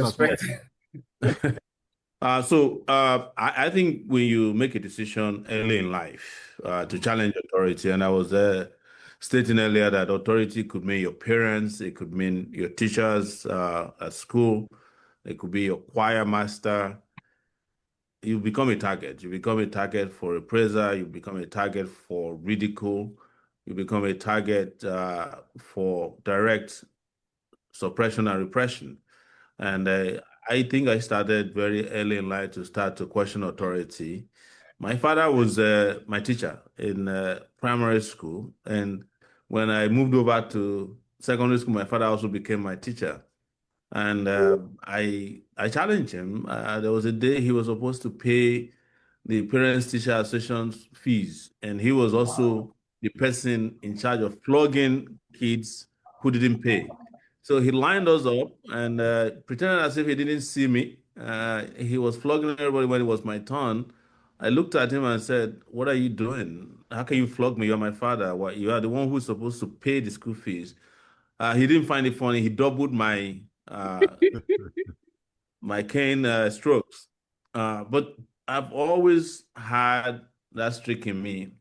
Respect. I think when you make a decision early in life to challenge authority, and I was stating earlier that authority could mean your parents, it could mean your teachers at school, it could be your choir master. You become a target. You become a target for appraisal. You become a target for ridicule. You become a target for direct suppression and repression. And I think I started very early in life to start to question authority. My father was my teacher in primary school. And when I moved over to secondary school, my father also became my teacher. And I challenged him. There was a day he was supposed to pay the Parents Teacher Association's fees, and he was also the person in charge of flogging kids who didn't pay. So he lined us up and pretended as if he didn't see me. He was flogging everybody when it was my turn. I looked at him and said, "What are you doing? How can you flog me? You're my father. What, you are the one who's supposed to pay the school fees." He didn't find it funny. He doubled my cane strokes. But I've always had that streak in me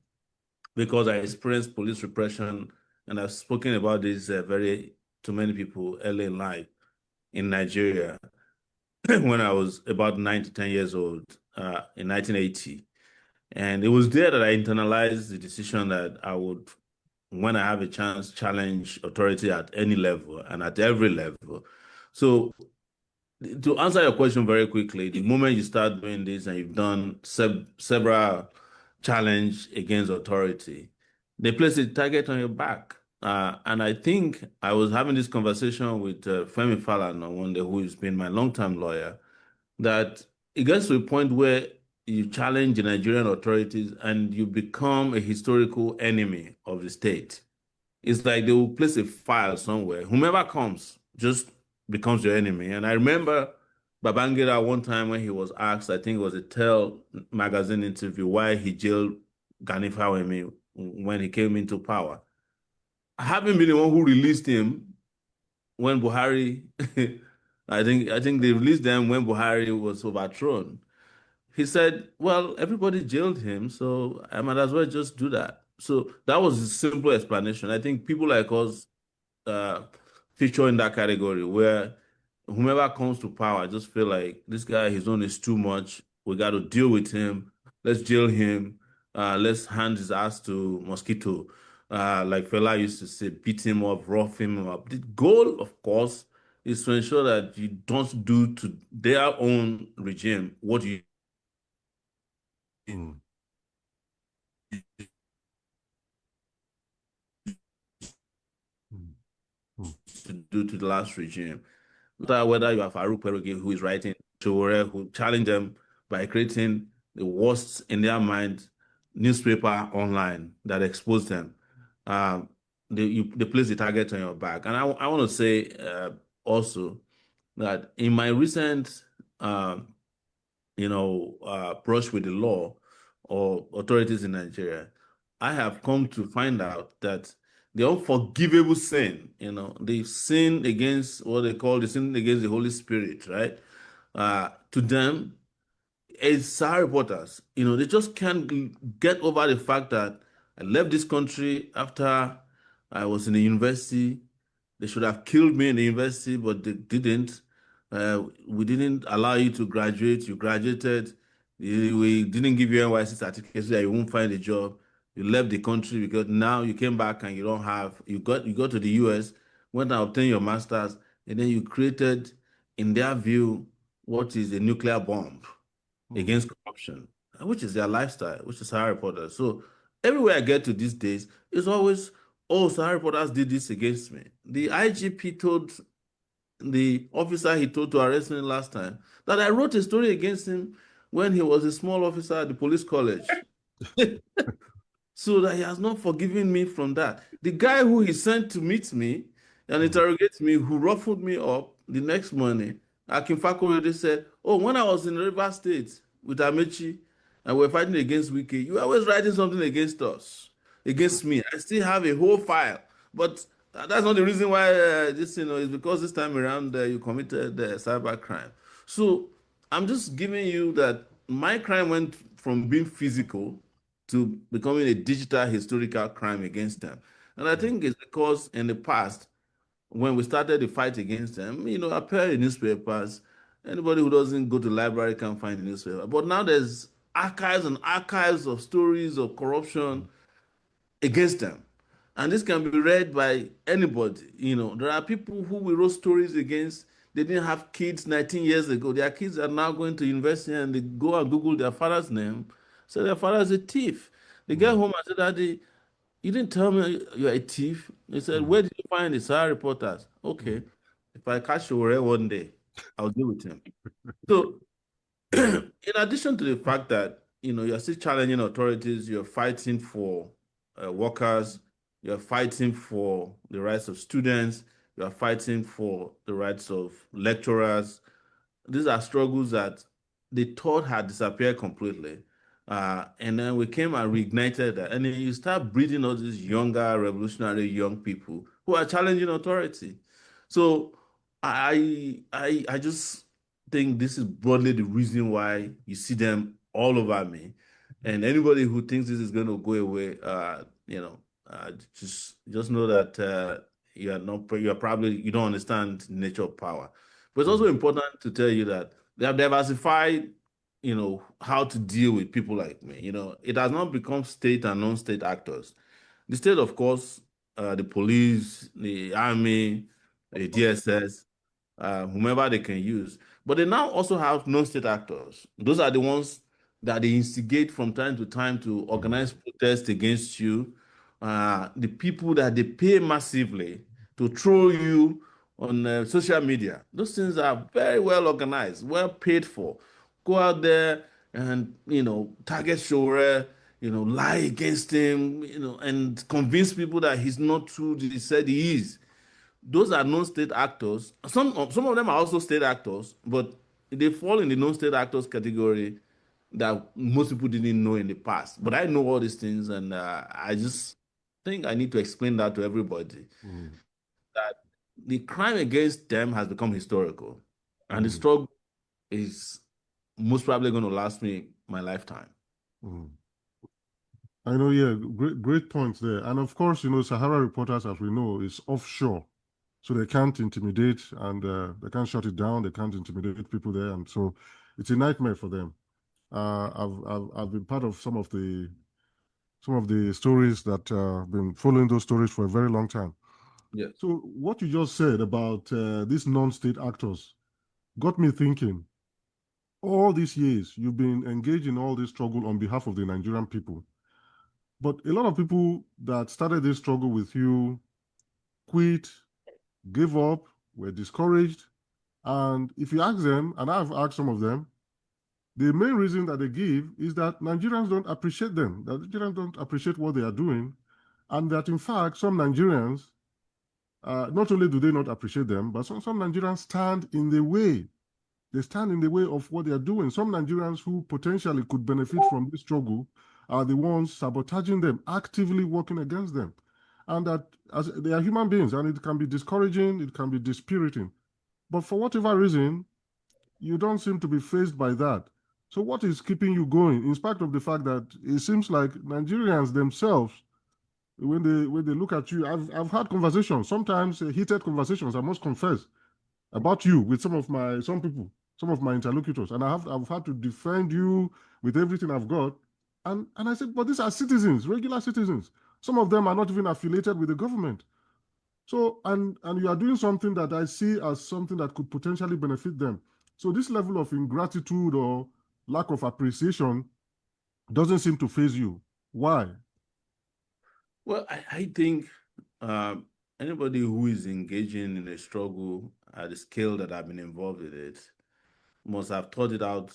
because I experienced police repression, and I've spoken about this very to many people early in life in Nigeria when I was about 9 to 10 years old in 1980. And it was there that I internalized the decision that I would, when I have a chance, challenge authority at any level and at every level. So to answer your question very quickly, the moment you start doing this and you've done several challenge against authority, they place a target on your back. And I think I was having this conversation with Femi Falana one day, who has been my longtime lawyer, that it gets to a point where you challenge the Nigerian authorities and you become a historical enemy of the state. It's like they will place a file somewhere. Whomever comes just becomes your enemy. And I remember Babangida one time when he was asked, I think it was a Tell magazine interview, why he jailed Gani Fawemi when he came into power. Having been the one who released him when Buhari, I think they released them when Buhari was overthrown. He said, "Well, everybody jailed him, so I might as well just do that." So that was a simple explanation. I think people like us uh, feature in that category where whomever comes to power just feel like this guy, his own is too much. We got to deal with him. Let's jail him. Let's hand his ass to mosquito. Like Fela used to say, beat him up, rough him up. The goal, of course, is to ensure that you don't do to their own regime what you Mm, mm, mm, to do to the last regime. Whether you have Farouk Perogi, who is writing Sowore, who challenge them by creating the worst in their mind newspaper online that expose them. Um, they place the target on your back. And I want to say also that in my recent brush with the law or authorities in Nigeria, I have come to find out that the unforgivable sin, they've sinned against what they call the sin against the Holy Spirit, right? To them, as SAR reporters, they just can't get over the fact that I left this country after I was in the university. They should have killed me in the university, but they didn't. We didn't allow you to graduate. You graduated. We didn't give you NYC certificate so that you won't find a job. You left the country because now you came back and you don't have. You got to the US, went and obtained your masters, and then you created, in their view, what is a nuclear bomb mm, against corruption, which is their lifestyle, which is Sahara reporters. So everywhere I get to these days, it's always, oh, Sahara reporters did this against me. The IGP told the officer he told to arrest me last time that I wrote a story against him when he was a small officer at the police college. So that he has not forgiven me from that. The guy who he sent to meet me and mm, interrogate me, who ruffled me up the next morning, Akin Fakorede said, "Oh, when I was in River State with Amechi and we are fighting against Wike, you were always writing something against us, against me. I still have a whole file, but That's not the reason why this, is because this time around you committed cyber crime. So I'm just giving you that my crime went from being physical to becoming a digital historical crime against them. And I think it's because in the past, when we started the fight against them, appear in newspapers. Anybody who doesn't go to the library can find the newspaper. But now there's archives and archives of stories of corruption against them. And this can be read by anybody. There are people who we wrote stories against. They didn't have kids 19 years ago. Their kids are now going to university and they go and Google their father's name. So their father is a thief. They get Mm, home and say, Daddy, you didn't tell me you're a thief. They said, mm, where did you find the Sahara reporters? mm, Okay. If I catch Sowore one day, I'll deal with him. So in addition to the fact that you're still challenging authorities, you're fighting for workers, you're fighting for the rights of students, you're fighting for the rights of lecturers. These are struggles that they thought had disappeared completely. And then we came and reignited that. And then you start breeding all these younger, revolutionary young people who are challenging authority. So I just think this is broadly the reason why you see them all over me. And anybody who thinks this is going to go away, just know that you are probably you don't understand the nature of power. But it's also mm, important to tell you that they have diversified, how to deal with people like me. It has not become state and non-state actors. The state, of course, the police, the army, the DSS, whomever they can use. But they now also have non-state actors. Those are the ones that they instigate from time to time to organize protests against you. The people that they pay massively to troll you on social media. Those things are very well organized, well paid for. Go out there and target Sowore, lie against him, and convince people that he's not who he said he is. Those are non-state actors. Some of them are also state actors, but they fall in the non-state actors category that most people didn't know in the past. But I know all these things, and I just think I need to explain that to everybody mm, that the crime against them has become historical, and the mm, struggle is most probably going to last me my lifetime. mm. I know, yeah, great points there. And of course, Sahara Reporters, as we know, is offshore. So they can't intimidate and they can't shut it down. They can't intimidate people there. And so it's a nightmare for them. I've been part of some of the stories that been following those stories for a very long time. Yes. So what you just said about these non-state actors got me thinking. All these years, you've been engaged in all this struggle on behalf of the Nigerian people. But a lot of people that started this struggle with you quit, gave up, were discouraged. And if you ask them, and I've asked some of them, the main reason that they give is that Nigerians don't appreciate them, that Nigerians don't appreciate what they are doing, and that in fact, some Nigerians, not only do they not appreciate them, but some Nigerians stand in the way. They stand in the way of what they are doing. Some Nigerians who potentially could benefit from this struggle are the ones sabotaging them, actively working against them. And that as they are human beings, and it can be discouraging, it can be dispiriting. But for whatever reason, you don't seem to be faced by that. So what is keeping you going, in spite of the fact that it seems like Nigerians themselves, when they look at you, I've had conversations, sometimes heated conversations, I must confess, about you with some people, some of my interlocutors, and I've had to defend you with everything I've got. And I said, but these are citizens, regular citizens. Some of them are not even affiliated with the government. So, and you are doing something that I see as something that could potentially benefit them. So this level of ingratitude or lack of appreciation doesn't seem to phase you. Why? Well, I think um, anybody who is engaging in a struggle at the scale that I've been involved with it must have thought it out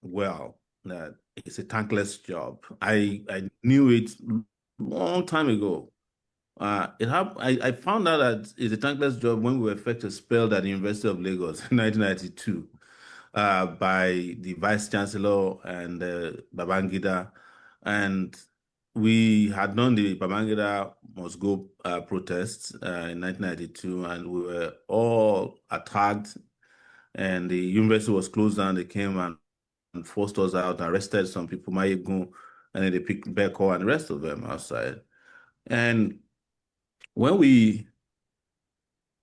well that it's a thankless job. I knew it long time ago. I found out that it's a thankless job when we were first expelled at the University of Lagos in 1992 by the Vice Chancellor and Babangida. And we had done the Babangida Must Go protests in 1992, and we were all attacked, and the university was closed down. They came and forced us out, arrested some people, Mayegun, and then they picked Beko and the rest of them outside. And when we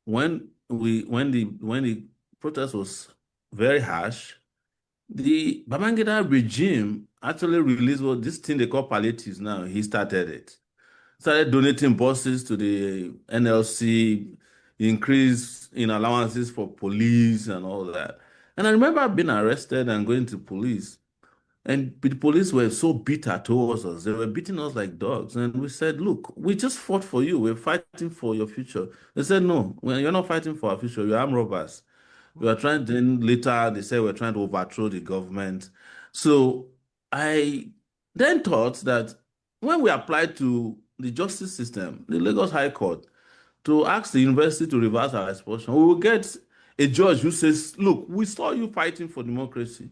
when the protest was very harsh, the Babangida regime actually released what this thing they call palliatives now. He started it. Started donating buses to the NLC, increase in allowances for police and all that. And I remember being arrested and going to police. And the police were so bitter towards us. They were beating us like dogs. And we said, look, we just fought for you. We're fighting for your future. They said, no, you're not fighting for our future. You're armed robbers. We are trying, then later they said we're trying to overthrow the government. So I then thought that when we applied to the justice system, the Lagos High Court, to ask the university to reverse our expulsion, we will get a judge who says, look, we saw you fighting for democracy.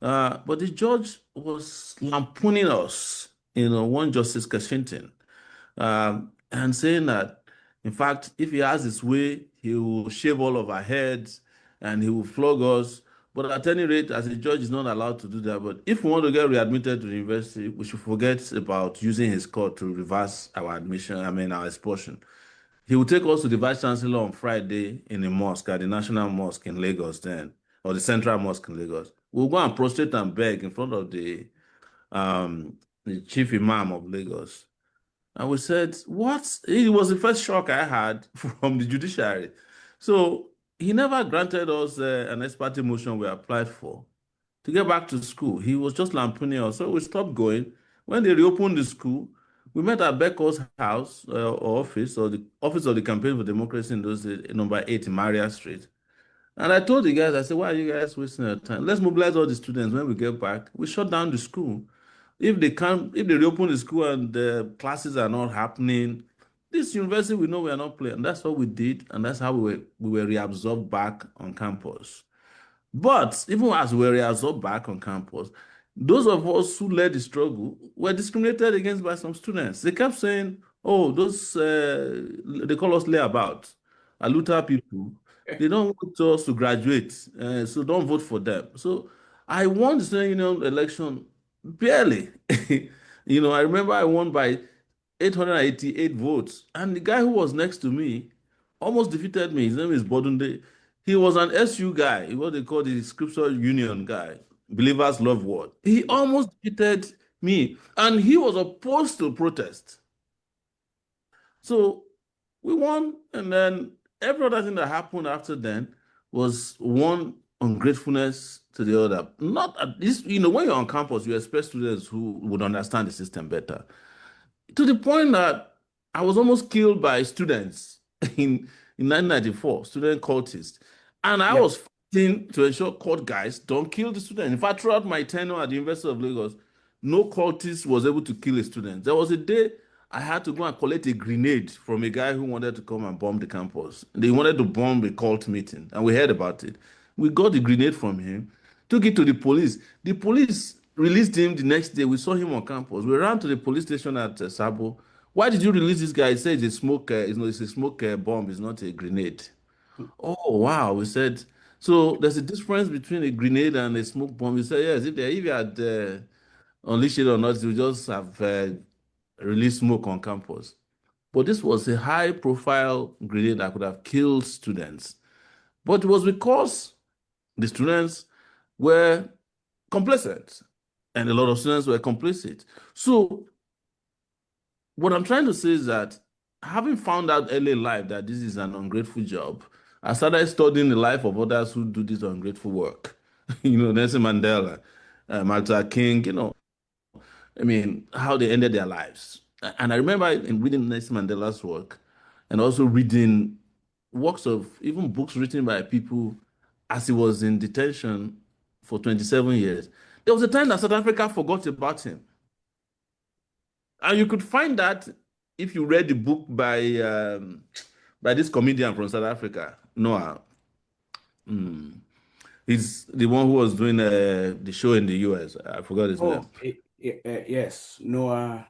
But the judge was lampooning us, one Justice Kashington, and saying that, in fact, if he has his way, he will shave all of our heads and he will flog us. But at any rate, as a judge, is not allowed to do that. But if we want to get readmitted to the university, we should forget about using his court to reverse our admission, our expulsion. He will take us to the vice chancellor on Friday in the mosque, at the National Mosque in Lagos then, or the Central Mosque in Lagos. We'll go and prostrate and beg in front of the chief imam of Lagos. And we said, what? It was the first shock I had from the judiciary. So he never granted us an ex parte motion we applied for to get back to school. He was just lampooning us. So we stopped going. When they reopened the school, we met at Becker's house or office, or the office of the Campaign for Democracy in those days, number 8 in Maria Street. And I told the guys, I said, why are you guys wasting your time? Let's mobilize all the students. When we get back, we shut down the school. If they reopen the school and the classes are not happening, this university we know we are not playing. And that's what we did, and that's how we were reabsorbed back on campus. But even as we were reabsorbed back on campus, those of us who led the struggle were discriminated against by some students. They kept saying, oh, those, they call us layabouts, Aluta people. They don't want us to graduate, so don't vote for them. So I won the student union election barely. I remember I won by 888 votes. And the guy who was next to me almost defeated me. His name is Bodunde. He was an SU guy, what they call the Scripture Union guy, Believers Love Word. He almost defeated me, and he was opposed to protest. So we won, and then every other thing that happened after then was one ungratefulness to the other. Not at least, when you're on campus, you expect students who would understand the system better. To the point that I was almost killed by students in 1994, student cultists. And I Yeah. was fighting to ensure court guys don't kill the student. In fact, throughout my tenure at the University of Lagos, no cultist was able to kill a student. There was a day I had to go and collect a grenade from a guy who wanted to come and bomb the campus. They wanted to bomb a cult meeting, and we heard about it. We got the grenade from him, took it to the police. The police released him the next day. We saw him on campus. We ran to the police station at Sabo. Why did you release this guy? He said it's a smoke, it's a smoke bomb, it's not a grenade. Oh, wow. We said, so there's a difference between a grenade and a smoke bomb. We said, yes, if you had unleashed it or not, you just have released smoke on campus. But this was a high profile grenade that could have killed students. But it was because the students were complacent, and a lot of students were complicit. So what I'm trying to say is that, having found out early in life that this is an ungrateful job, I started studying the life of others who do this ungrateful work. Nelson Mandela, Martin Luther King, how they ended their lives. And I remember in reading Nelson Mandela's work, and also reading works of, even books written by people as he was in detention for 27 years. There was a time that South Africa forgot about him. And you could find that if you read the book by this comedian from South Africa, Noah. He's the one who was doing the show in the US. I forgot his name. Yes, Noah.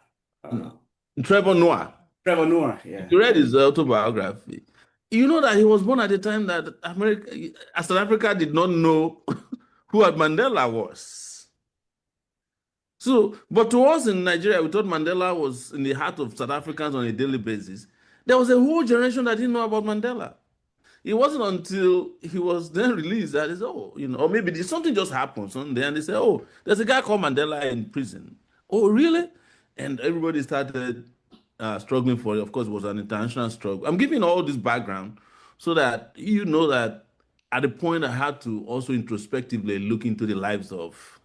Trevor Noah. Trevor Noah, yeah. You read his autobiography. You know that he was born at the time that South Africa did not know who Mandela was. So, but to us in Nigeria, we thought Mandela was in the heart of South Africans on a daily basis. There was a whole generation that didn't know about Mandela. It wasn't until he was then released that they said, oh, or maybe something just happened someday, and they said, oh, there's a guy called Mandela in prison. Oh, really? And everybody started struggling for it. Of course, it was an international struggle. I'm giving all this background so that you know that at the point I had to also introspectively look into the lives of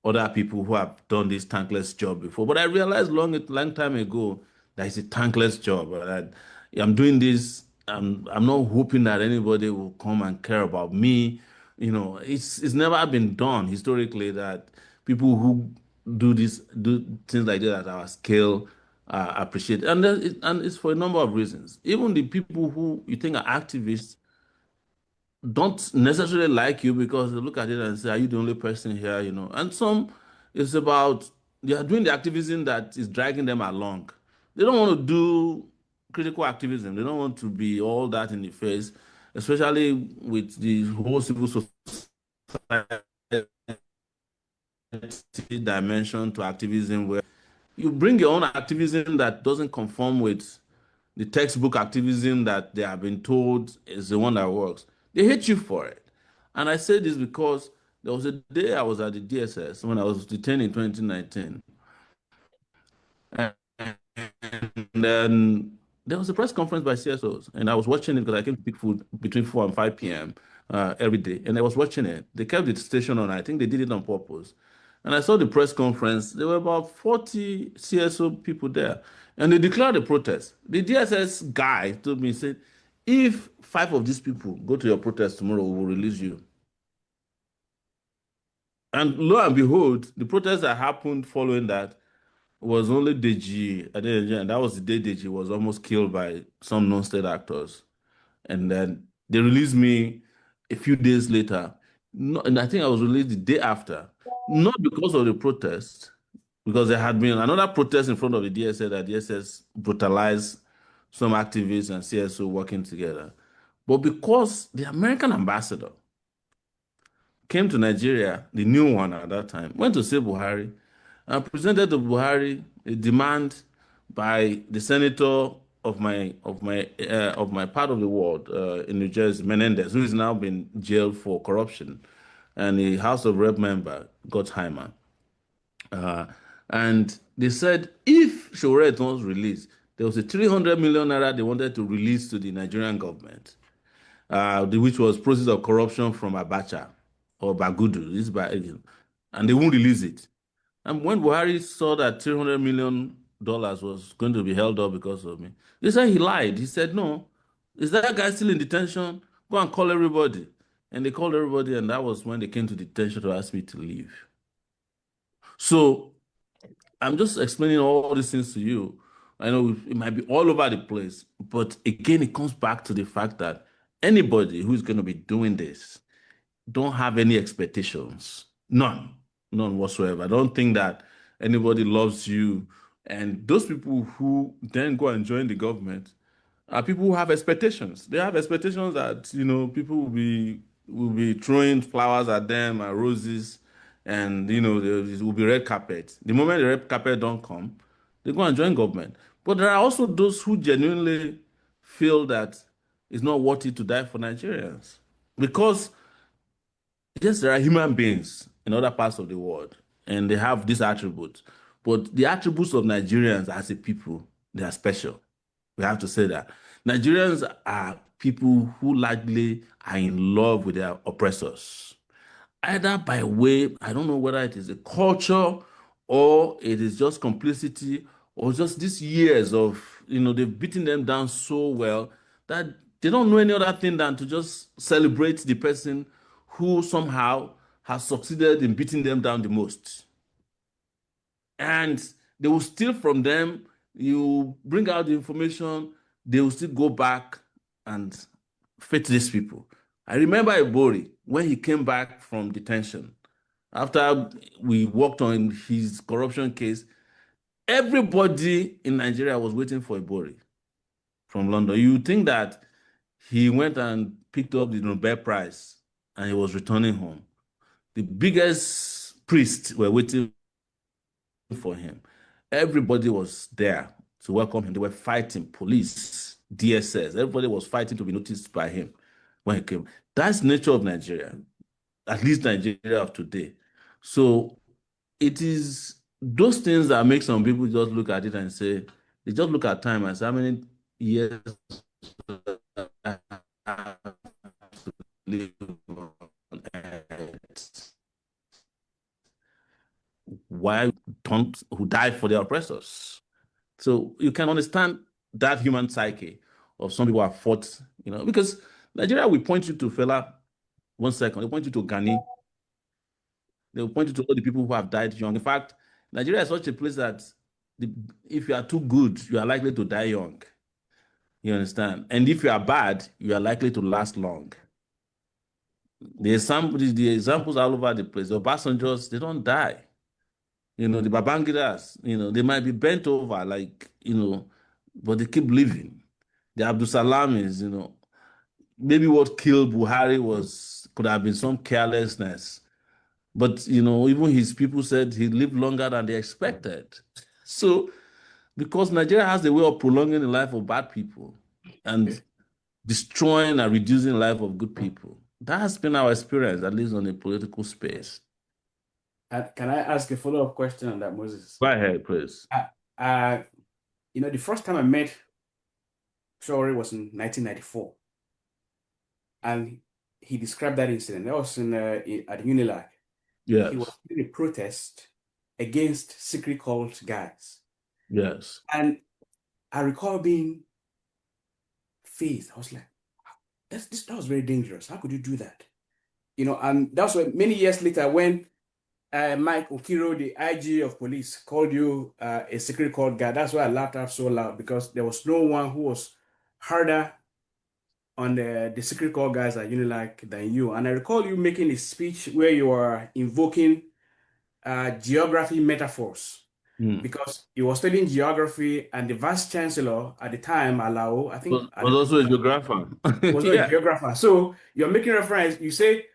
other people who have done this thankless job before. But I realized long time ago that it's a thankless job. That I'm doing this. I'm not hoping that anybody will come and care about me. It's never been done historically that people who do things like that at our scale appreciate, and it's for a number of reasons. Even the people who you think are activists don't necessarily like you because they look at it and say, "Are you the only person here?" And some it's about they are doing the activism that is dragging them along. They don't want to do critical activism. They don't want to be all that in the face, especially with the whole civil society dimension to activism, where you bring your own activism that doesn't conform with the textbook activism that they have been told is the one that works. They hate you for it. And I say this because there was a day I was at the DSS when I was detained in 2019. And then there was a press conference by CSOs, and I was watching it because I came to pick food between 4 and 5 p.m. Every day. And I was watching it. They kept the station on. I think they did it on purpose. And I saw the press conference. There were about 40 CSO people there. And they declared a protest. The DSS guy told me, he said, if 5 of these people go to your protest tomorrow, we will release you. And lo and behold, the protest that happened following that was only Deji, and that was the day Deji was almost killed by some non-state actors. And then they released me a few days later. No, and I think I was released the day after, not because of the protest, because there had been another protest in front of the DSS that DSS brutalized some activists and CSO working together, but because the American ambassador came to Nigeria, the new one at that time, went to see Buhari and presented to Buhari a demand by the senator of my part of the world in New Jersey, Menendez, who has now been jailed for corruption, and the House of Rep member Gottheimer. And they said if Sowore was released, there was a 300 million naira they wanted to release to the Nigerian government, which was process of corruption from Abacha or Bagudu, and they won't release it. And when Buhari saw that $300 million was going to be held up because of me, they said he lied. He said, no, is that guy still in detention? Go and call everybody. And they called everybody, and that was when they came to detention to ask me to leave. So I'm just explaining all these things to you. I know it might be all over the place, but again, it comes back to the fact that anybody who's going to be doing this don't have any expectations. None whatsoever. I don't think that anybody loves you. And those people who then go and join the government are people who have expectations. They have expectations that, people will be throwing flowers at them and roses, and there will be red carpet. The moment the red carpet don't come, they go and join government. But there are also those who genuinely feel that it's not worth it to die for Nigerians. Because yes, there are human beings in other parts of the world, and they have these attributes. But the attributes of Nigerians as a people, they are special. We have to say that. Nigerians are people who largely are in love with their oppressors, either by way, I don't know whether it is a culture or it is just complicity or just these years of, they've beaten them down so well that they don't know any other thing than to just celebrate the person who somehow has succeeded in beating them down the most. And they will steal from them. You bring out the information, they will still go back and fit these people. I remember Ibori when he came back from detention. After we worked on his corruption case, Everybody in Nigeria was waiting for Ibori from London. You think that he went and picked up the Nobel Prize and he was returning home. The biggest priests were waiting for him. Everybody was there to welcome him. They were fighting, police, DSS. Everybody was fighting to be noticed by him when he came. That's the nature of Nigeria, at least Nigeria of today. So it is those things that make some people just look at it and say, they just look at time and say, how many years I have to live on earth? Why don't who died for their oppressors? So you can understand that human psyche of some people have fought, because Nigeria will point you to fella 1 second, they point you to Ghani, they will point you to all the people who have died young. In fact, Nigeria is such a place that if you are too good, you are likely to die young. You understand? And if you are bad, you are likely to last long. The examples all over the place. The Obasanjos, they don't die. The Babangiras, they might be bent over, like, but they keep living. The Abdul Salamis, maybe what killed Buhari could have been some carelessness. But, even his people said he lived longer than they expected. So, because Nigeria has a way of prolonging the life of bad people and destroying and reducing the life of good people. That has been our experience, at least on a political space. Can I ask a follow-up question on that, Moses? Go ahead, please. The first time I met Sowore was in 1994. And he described that incident. That was at Unilag. Yes. He was in a protest against secret cult guys. Yes. And I recall being fazed. I was like, that was very dangerous. How could you do that? And that's why many years later, when Mike Okiro, the IG of police, called you a secret cult guy, that's why I laughed out so loud, because there was no one who was harder on the secret cult guys at Unilag than you. And I recall you making a speech where you were invoking geography metaphors, because you were studying geography, and the vice chancellor at the time, Alao, I think, was also a geographer. was a geographer. So you're making reference. You say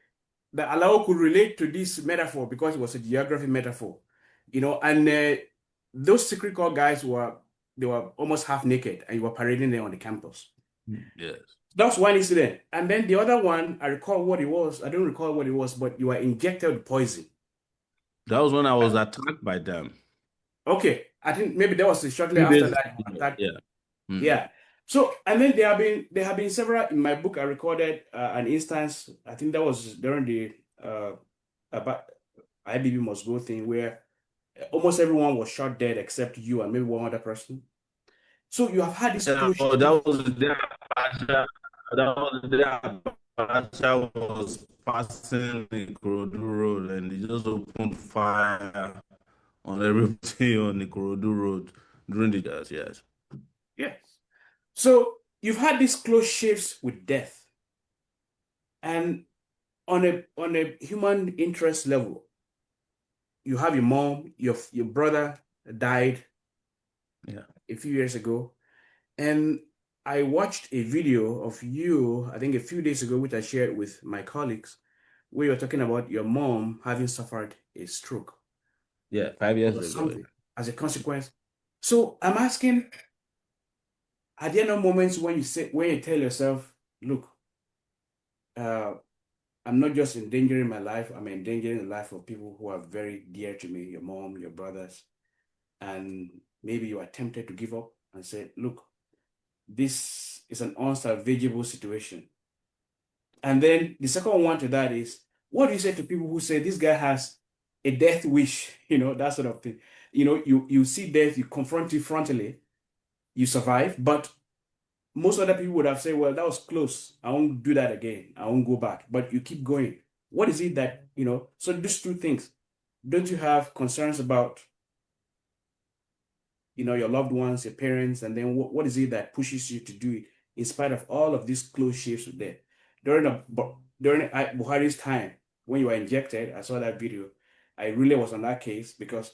that Alao could relate to this metaphor because it was a geography metaphor, and those secret cult guys were almost half naked, and you were parading them on the campus. Yes. That's one incident. And then the other one, I recall what it was. I don't recall what it was, but you were injected with poison. That was when I was attacked by them. Okay. I think maybe that was shortly after that attack. Yeah. Yeah. So, and then there have been several. In my book, I recorded an instance. I think that was during the about IBB must go thing, where almost everyone was shot dead except you and maybe one other person. So you have had this close. Oh, that was the day Abacha was passing the Ikorodu Road, and they just opened fire on everybody on the Ikorodu Road during the years. Yes. Yes. So you've had these close shifts with death, and on a human interest level, you have your mom, your brother died a few years ago, and I watched a video of you, I think a few days ago, which I shared with my colleagues, where you're talking about your mom having suffered a stroke. Yeah, 5 years ago. Something as a consequence. So I'm asking, are there no moments when you tell yourself, look, I'm not just endangering my life, I'm endangering the life of people who are very dear to me, your mom, your brothers, and maybe you are tempted to give up and say, look, this is an unsalvageable situation. And then the second one to that is, what do you say to people who say this guy has a death wish, that sort of thing? You see death, you confront it frontally, you survive, but most other people would have said, well, that was close. I won't do that again. I won't go back. But you keep going. What is it that, so these two things, don't you have concerns about, your loved ones, your parents, and then what is it that pushes you to do it in spite of all of these close shifts with death? During Buhari's time, when you were injected, I saw that video. I really was on that case because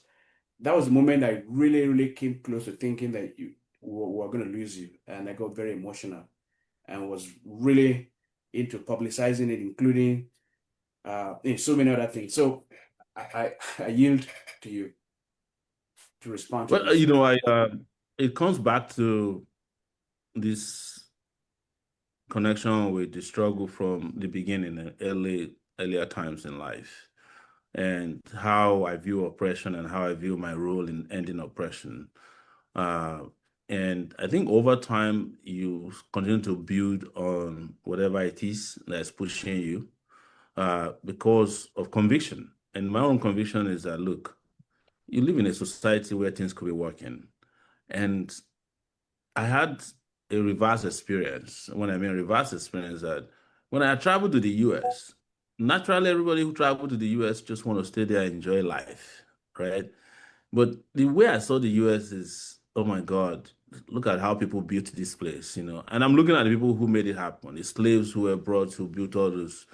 that was the moment I really, really came close to thinking that we're going to lose you. And I got very emotional and was really into publicizing it, including in so many other things. So I yield to you to respond to Well, this. it comes back to this connection with the struggle from the beginning, earlier times in life, and how I view oppression and how I view my role in ending oppression. Uh, and I think over time, you continue to build on whatever it is that's pushing you because of conviction. And my own conviction is that, look, you live in a society where things could be working. And I had a reverse experience. When I mean reverse experience, that when I traveled to the US, naturally everybody who traveled to the US just want to stay there and enjoy life, right? But the way I saw the US is, oh my God, look at how people built this place, And I'm looking at the people who made it happen, the slaves who were brought, who built all those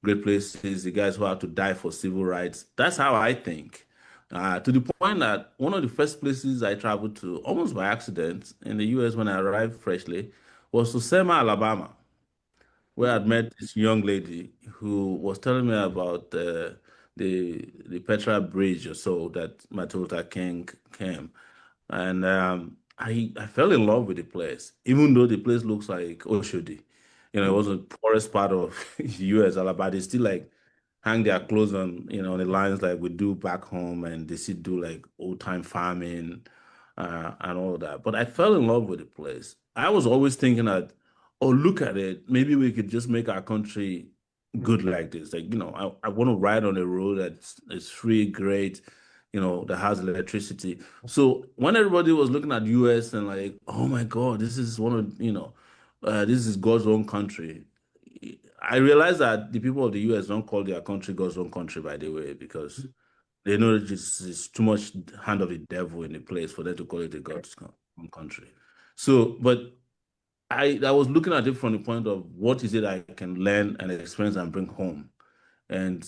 great places, the guys who had to die for civil rights. That's how I think. To the point that one of the first places I traveled to, almost by accident, in the US when I arrived freshly, was to Selma, Alabama, where I'd met this young lady who was telling me about the Petra Bridge or so that Martin Luther King came. And I fell in love with the place, even though the place looks like Oshodi. It was the poorest part of US, Alabama. They still like hang their clothes on the lines like we do back home, and they still do like old time farming and all that. But I fell in love with the place. I was always thinking that, oh, look at it. Maybe we could just make our country good like this. Like, I want to ride on a road that's free, great, that has electricity. So when everybody was looking at US and like, oh my God, this is this is God's own country. I realized that the people of the US don't call their country God's own country, by the way, because they know it's too much hand of the devil in the place for them to call it a God's own country. So, but I was looking at it from the point of what is it I can learn and experience and bring home. And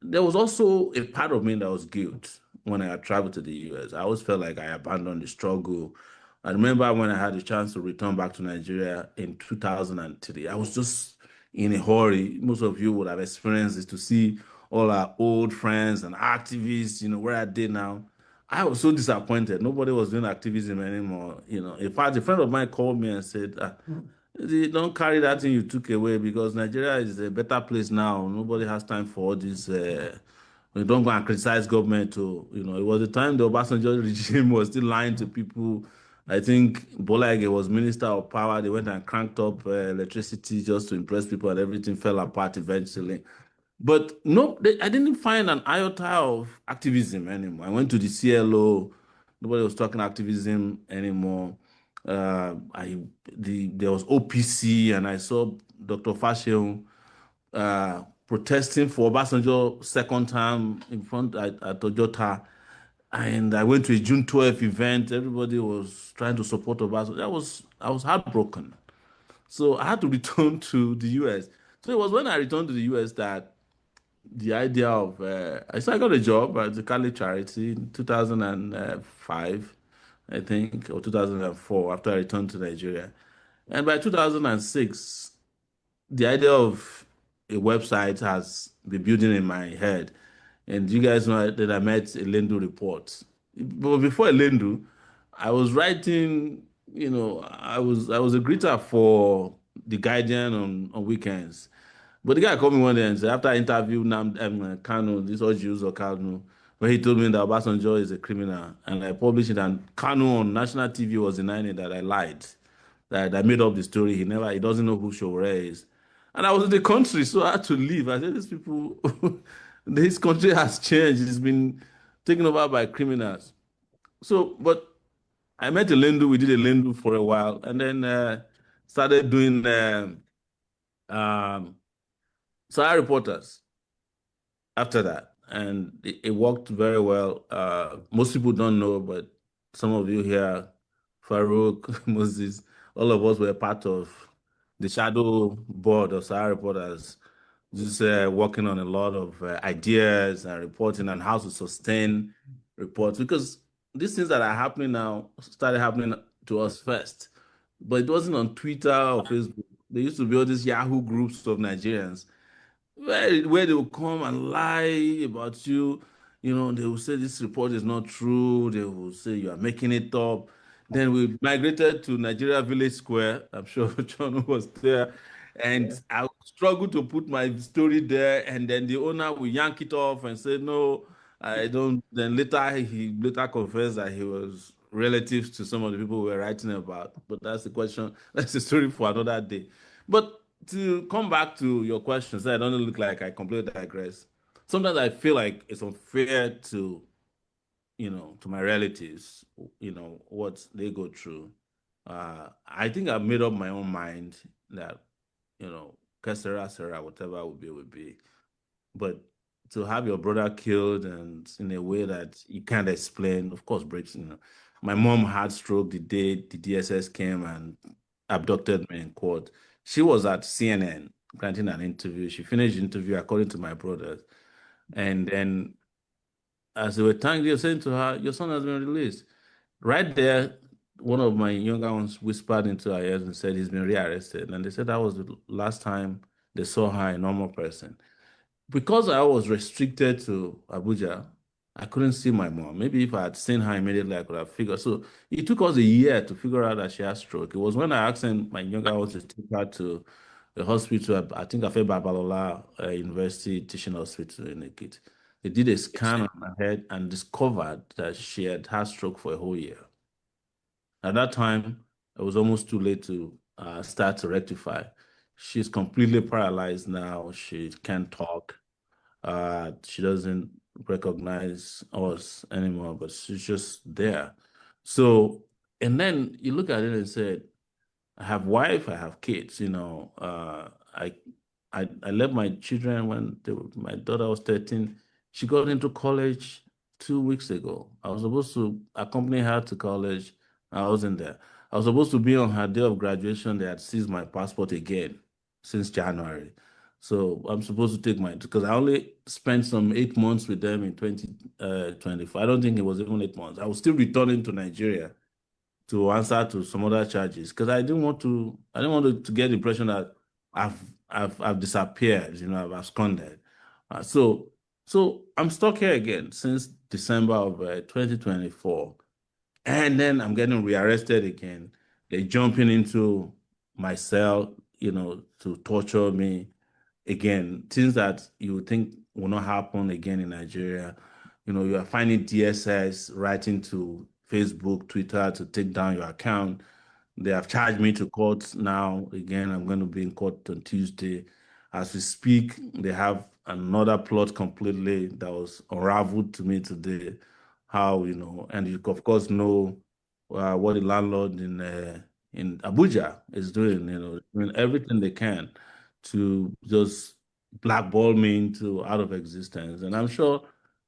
there was also a part of me that was guilt when I had traveled to the US. I always felt like I abandoned the struggle. I remember when I had the chance to return back to Nigeria in 2003. I was just in a hurry. Most of you would have experienced this, to see all our old friends and activists, where I did now. I was so disappointed. Nobody was doing activism anymore. In fact, a friend of mine called me and said, don't carry that thing you took away, because Nigeria is a better place now. Nobody has time for all this. We don't go and criticize government. It was the time the Obasanjo regime was still lying to people. I think Bola Ige was minister of power. They went and cranked up electricity just to impress people, and everything fell apart eventually. But no, I didn't find an iota of activism anymore. I went to the CLO. Nobody was talking activism anymore. There was OPC, and I saw Dr. Fashion protesting for Obasanjo second term in front at Toyota. And I went to a June 12th event. Everybody was trying to support Obasanjo. I was heartbroken. So I had to return to the US. So it was when I returned to the US that the idea of I got a job at the Cali charity in 2005, I think, or 2004, after I returned to Nigeria. And by 2006, the idea of a website has been building in my head. And you guys know that I met a Lendu report. But before Lendu, I was writing, I was a greeter for The Guardian on weekends. But the guy called me one day and said, after I interviewed Kanu, this Ojus or Kanu, where he told me that Obasanjo is a criminal, and I published it, and Kanu on national TV was denying it, that I lied, that I made up the story. He doesn't know who Sowore is. And I was in the country, so I had to leave. I said, these people, this country has changed. It's been taken over by criminals. So, but I met a Lendu, we did a Lendu for a while, and then started doing um, Sahara Reporters after that, and it worked very well. Most people don't know, but some of you here, Farouk, Moses, all of us were part of the shadow board of Sahara Reporters, just working on a lot of ideas and reporting on how to sustain reports, because these things that are happening now started happening to us first, but it wasn't on Twitter or Facebook. There used to be all these Yahoo groups of Nigerians where they will come and lie about you. You know, they will say this report is not true. They will say you are making it up. Then we migrated to Nigeria Village Square. I'm sure John was there. And Yeah. I struggled to put my story there. And then the owner will yank it off and say, no, I don't. Then later, he later confessed that he was relatives to some of the people we were writing about. But that's the question. That's the story for another day. But to come back to your question, so I don't look like I completely digress. Sometimes I feel like it's unfair to, to my relatives, what they go through. I think I've made up my own mind that, Kesera, Sarah, whatever will be. But to have your brother killed and in a way that you can't explain, of course, breaks. My mom had stroke the day the DSS came and abducted me in court. She was at CNN granting an interview. She finished the interview, according to my brothers. And then as they were thanking, they were saying to her, your son has been released. Right there, one of my younger ones whispered into her ears and said he's been rearrested. And they said that was the last time they saw her, a normal person. Because I was restricted to Abuja, I couldn't see my mom. Maybe if I had seen her immediately, I could have figured. So it took us a year to figure out that she had stroke. It was when I asked my younger ones to take her to the hospital. I think I felt Babalola University Teaching Hospital in Ekiti. They did a scan on her head and discovered that she had stroke for a whole year. At that time, it was almost too late to start to rectify. She's completely paralyzed now. She can't talk. She doesn't recognize us anymore, but she's just there. So, and then you look at it and say, I have wife, I have kids, I left my children when my daughter was 13. She got into college 2 weeks ago. I was supposed to accompany her to college. I wasn't there. I was supposed to be on her day of graduation. They had seized my passport again since January. So I'm supposed to take because I only spent some 8 months with them in 2024. I don't think it was even 8 months. I was still returning to Nigeria to answer to some other charges because I didn't want to get the impression that I've disappeared, I've absconded. So I'm stuck here again since December of 2024. And then I'm getting rearrested again. They're jumping into my cell, to torture me again. Things that you would think will not happen again in Nigeria. You are finding DSS writing to Facebook, Twitter to take down your account. They have charged me to court now. Again, I'm going to be in court on Tuesday. As we speak, they have another plot completely that was unraveled to me today. How, and you of course know what the landlord in Abuja is doing, doing everything they can to just blackball me into out of existence. And I'm sure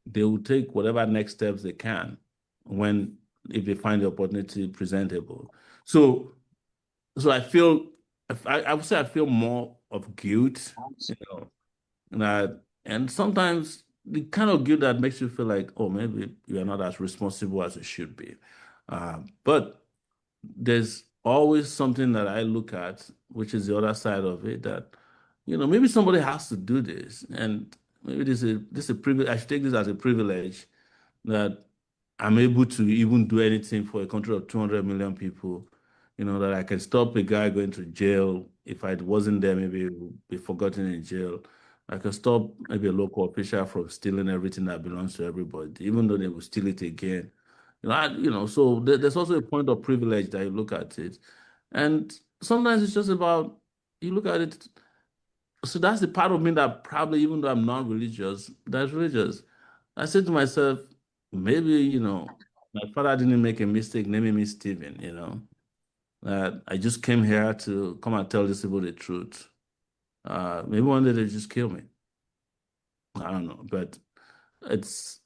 they will take whatever next steps they can when if they find the opportunity presentable. So so I would say I feel more of guilt, that and sometimes the kind of guilt that makes you feel like, oh, maybe you are not as responsible as you should be. But there's always something that I look at, which is the other side of it, that, maybe somebody has to do this. And maybe this is a privilege. I should take this as a privilege that I'm able to even do anything for a country of 200 million people, that I can stop a guy going to jail. If I wasn't there, maybe he would be forgotten in jail. I can stop maybe a local official from stealing everything that belongs to everybody, even though they will steal it again. So there's also a point of privilege that you look at it. And sometimes it's just about, you look at it. So that's the part of me that probably, even though I'm non-religious, that's religious. I said to myself, maybe, my father didn't make a mistake naming me Stephen, that I just came here to come and tell these people the truth. Maybe one day they just kill me. I don't know, but it's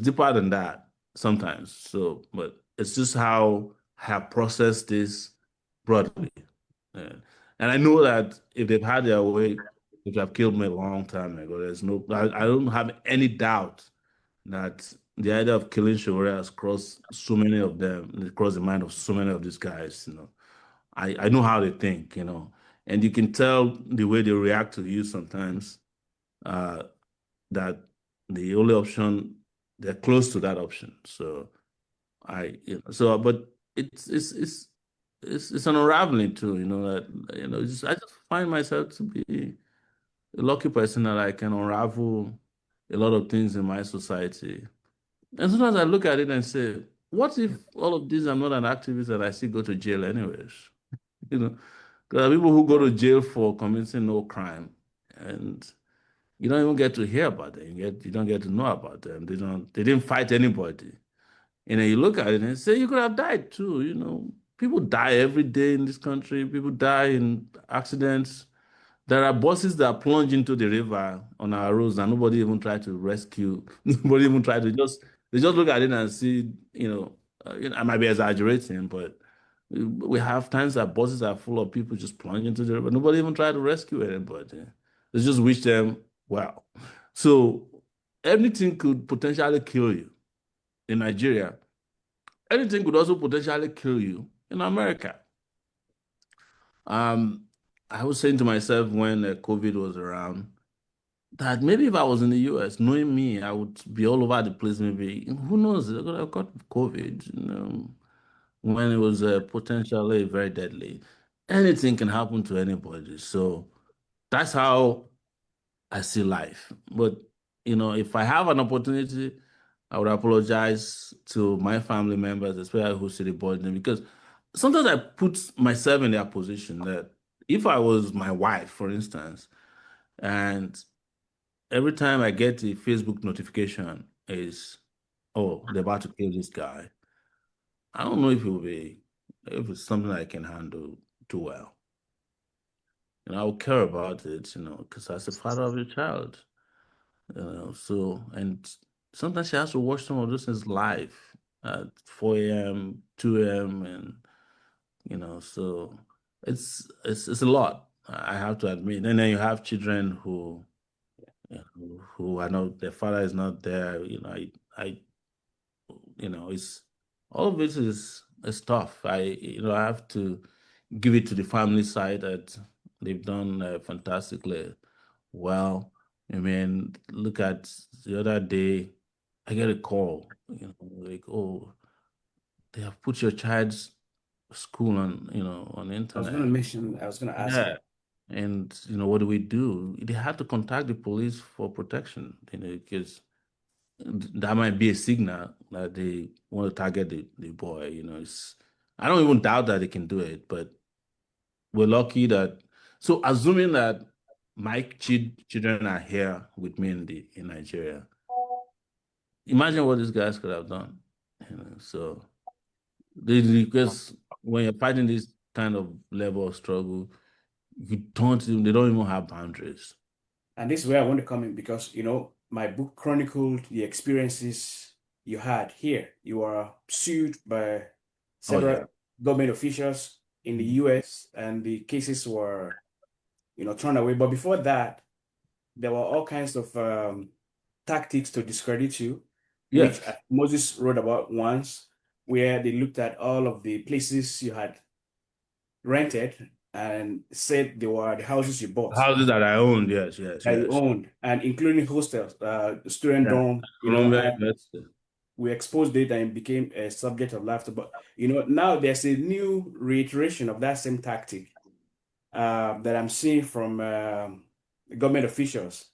deeper than that sometimes. So, but it's just how I have processed this broadly. Yeah. And I know that if they've had their way, they would have killed me a long time ago. I don't have any doubt that the idea of killing Sowore has crossed so many of them, it crossed the mind of so many of these guys, I know how they think, and you can tell the way they react to you sometimes, that the only option, they're close to that option. So but it's an unraveling too, that, I just find myself to be a lucky person that I can unravel a lot of things in my society. And sometimes I look at it and say, what if all of these I'm not an activist and I still go to jail anyways? You know, there are people who go to jail for committing no crime, and you don't even get to hear about them. You don't get to know about them. They didn't fight anybody. And then you look at it and say you could have died too. People die every day in this country. People die in accidents. There are buses that plunge into the river on our roads and nobody even tried to rescue. Nobody even tried to they just look at it and see, I might be exaggerating, but we have times that buses are full of people just plunge into the river. Nobody even tried to rescue anybody. They just wish them well. So anything could potentially kill you in Nigeria. Anything could also potentially kill you in America. Um, I was saying to myself when COVID was around, that maybe if I was in the US, knowing me, I would be all over the place. Maybe who knows? I could have got COVID, when it was potentially very deadly. Anything can happen to anybody. So that's how I see life. But if I have an opportunity, I would apologize to my family members, especially who see the burden, because sometimes I put myself in their position that if I was my wife, for instance, and every time I get the Facebook notification is, oh, they're about to kill this guy. I don't know if it's something I can handle too well. I will care about it, because as a father of a child, and sometimes she has to watch some of those things live at 4 a.m., 2 a.m., and, so it's a lot, I have to admit. And then you have children who I know their father is not there. It's all of it is tough. I have to give it to the family side that they've done fantastically well. I mean, look at the other day, I get a call, like, oh, they have put your child's school on the internet. I was going to ask Yeah. that. And what do we do? They had to contact the police for protection, because that might be a signal that they want to target the boy. I don't even doubt that they can do it, but we're lucky that. So assuming that my children are here with me in Nigeria, imagine what these guys could have done. So because when you're fighting this kind of level of struggle, they don't even have boundaries. And this is where I want to come in because, my book chronicled the experiences you had here. You were sued by Oh yeah. several government officials in the US, and the cases were, thrown away. But before that, there were all kinds of tactics to discredit you, which Yes. Moses wrote about once, where they looked at all of the places you had rented and said they were the houses you bought, Houses that I owned, yes, yes, that you yes. owned, and including hostels, student Yeah. dorm, Columbia and University. we exposed it and became a subject of laughter. But now there's a new reiteration of that same tactic that I'm seeing from government officials,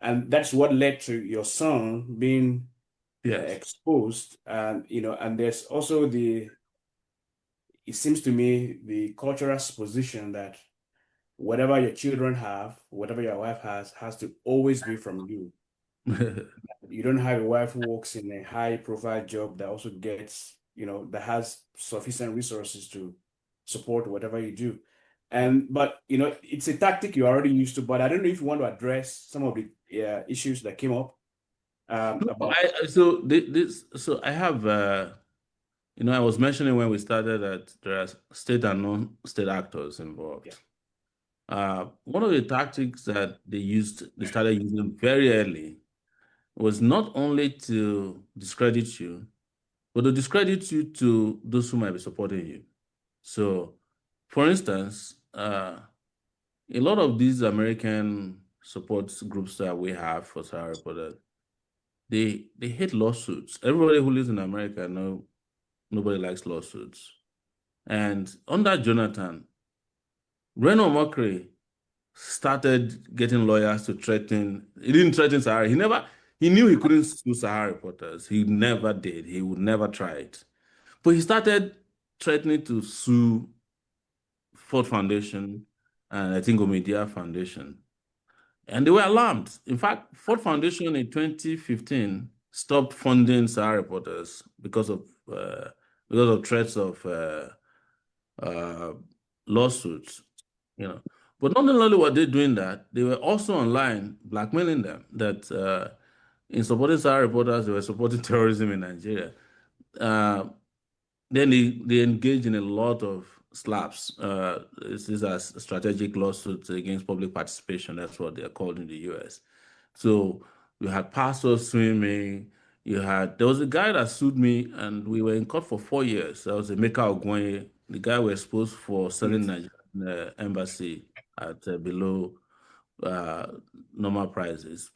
and that's what led to your son being Yes. exposed. And and there's also it seems to me, the cultural position that whatever your children have, whatever your wife has to always be from you. You don't have a wife who works in a high profile job that also gets, that has sufficient resources to support whatever you do. But it's a tactic you're already used to. But I don't know if you want to address some of the issues that came up about. So I have I was mentioning when we started that there are state and non-state actors Yeah. involved. One of the tactics that they started using very early was not only to discredit you, but to discredit you to those who might be supporting you. So, for instance, a lot of these American support groups that we have for Sahara reporters, they hate lawsuits. Everybody who lives in America know nobody likes lawsuits. And under Jonathan, Reno Mockery started getting lawyers to threaten. He didn't threaten Sahara. He knew he couldn't sue Sahara reporters. He never did. He would never try it. But he started threatening to sue Ford Foundation and I think Omidyar Foundation. And they were alarmed. In fact, Ford Foundation in 2015 stopped funding Sahara reporters because of threats of lawsuits. But not only were they doing that, they were also online blackmailing them that in supporting Sahara reporters, they were supporting terrorism in Nigeria. Then they engage in a lot of slaps. These are strategic lawsuits against public participation. That's what they're called in the US. So you had pastors suing me. There was a guy that sued me, and we were in court for 4 years. That was Emeka Ogwonye. The guy was exposed for selling Nigerian embassy at below normal prices.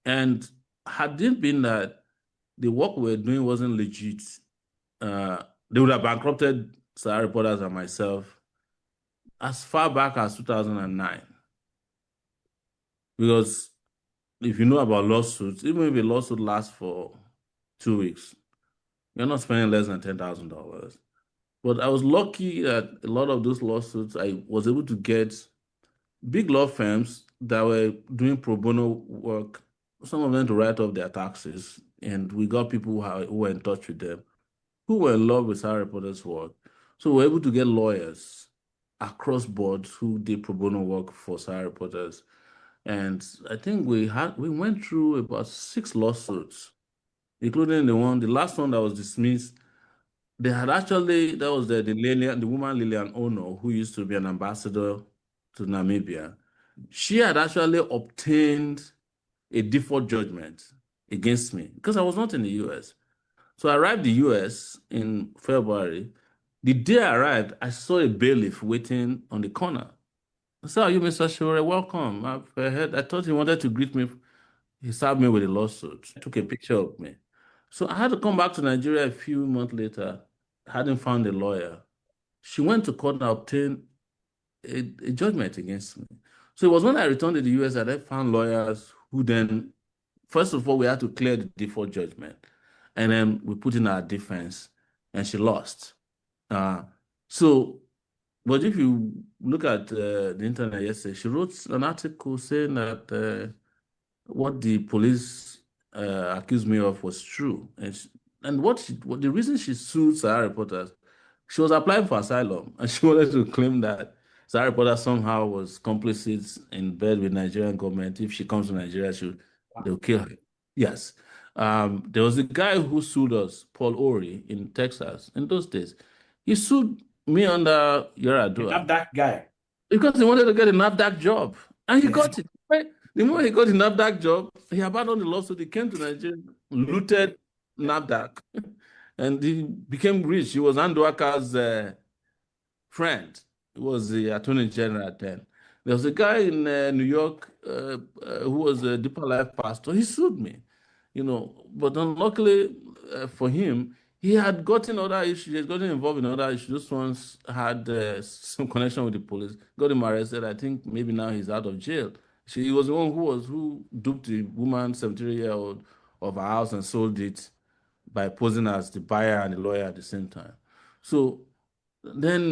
And had it been that the work we were doing wasn't legit, they would have bankrupted Sahara reporters and myself as far back as 2009. Because if you know about lawsuits, even if a lawsuit lasts for 2 weeks, you're not spending less than $10,000. But I was lucky that a lot of those lawsuits, I was able to get big law firms that were doing pro bono work, some of them to write off their taxes. And we got people who were in touch with them, who were in love with Sahara reporters' work. So we were able to get lawyers across boards who did pro bono work for Sahara reporters. And I think we went through about 6 lawsuits, including the last one that was dismissed. They had actually, that was the woman Lillian Ono, who used to be an ambassador to Namibia. She had actually obtained a default judgment against me because I was not in the US. So I arrived in the US in February. The day I arrived, I saw a bailiff waiting on the corner. I said, "You, Mr. Sowore, welcome. I thought he wanted to greet me. He served me with a lawsuit, took a picture of me." So I had to come back to Nigeria a few months later, hadn't found a lawyer. She went to court and obtained a judgment against me. So it was when I returned to the US that I found lawyers who then, first of all, we had to clear the default judgment. And then we put in our defense, and she lost. But if you look at the internet yesterday, she wrote an article saying that what the police accused me of was true. And what the reason she sued Sahara reporters, she was applying for asylum, and she wanted to claim that Sahara reporter somehow was complicit in bed with Nigerian government. If she comes to Nigeria, they'll kill her. Yes. There was a guy who sued us, Paul Ori, in Texas in those days. He sued me under Yaradua. That guy. Because he wanted to get a NAFDAC job. And he got it. Right? The moment he got a NAFDAC job, he abandoned the lawsuit. He came to Nigeria, looted NAFDAC, and he became rich. He was Anduaka's friend. He was the attorney general then. There was a guy in New York who was a Deeper Life pastor. He sued me, but unluckily for him, he had gotten other issues. He had gotten involved in other issues. Those ones had some connection with the police. Got him arrested. I think maybe now he's out of jail. He was the one who duped the woman, 73-year-old, of her house and sold it by posing as the buyer and the lawyer at the same time. So then,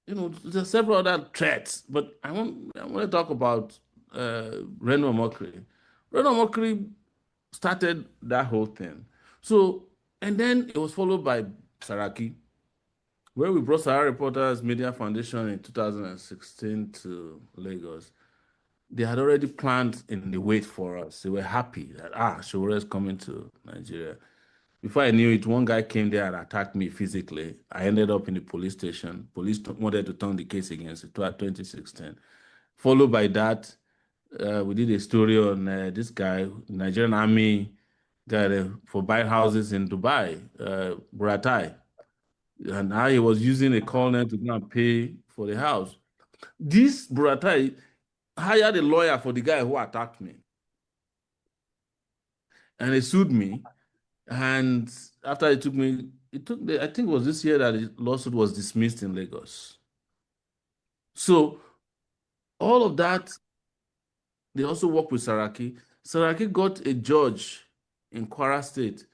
there's several other threats, but I want to talk about Reno Mockery. Reno Mockery started that whole thing. So, and then it was followed by Saraki, where we brought Sahara Reporters Media Foundation in 2016 to Lagos. They had already planned in the wait for us. They were happy that, Sowore is coming to Nigeria. Before I knew it, one guy came there and attacked me physically. I ended up in the police station. Police wanted to turn the case against it, 2016. Followed by that, we did a story on this guy, Nigerian army guy for buying houses in Dubai, Buratai, and how he was using a colonel to go and pay for the house. This Buratai hired a lawyer for the guy who attacked me, and he sued me. And after it took me, I think it was this year that the lawsuit was dismissed in Lagos. So all of that, they also work with Saraki. Saraki got a judge in Kwara State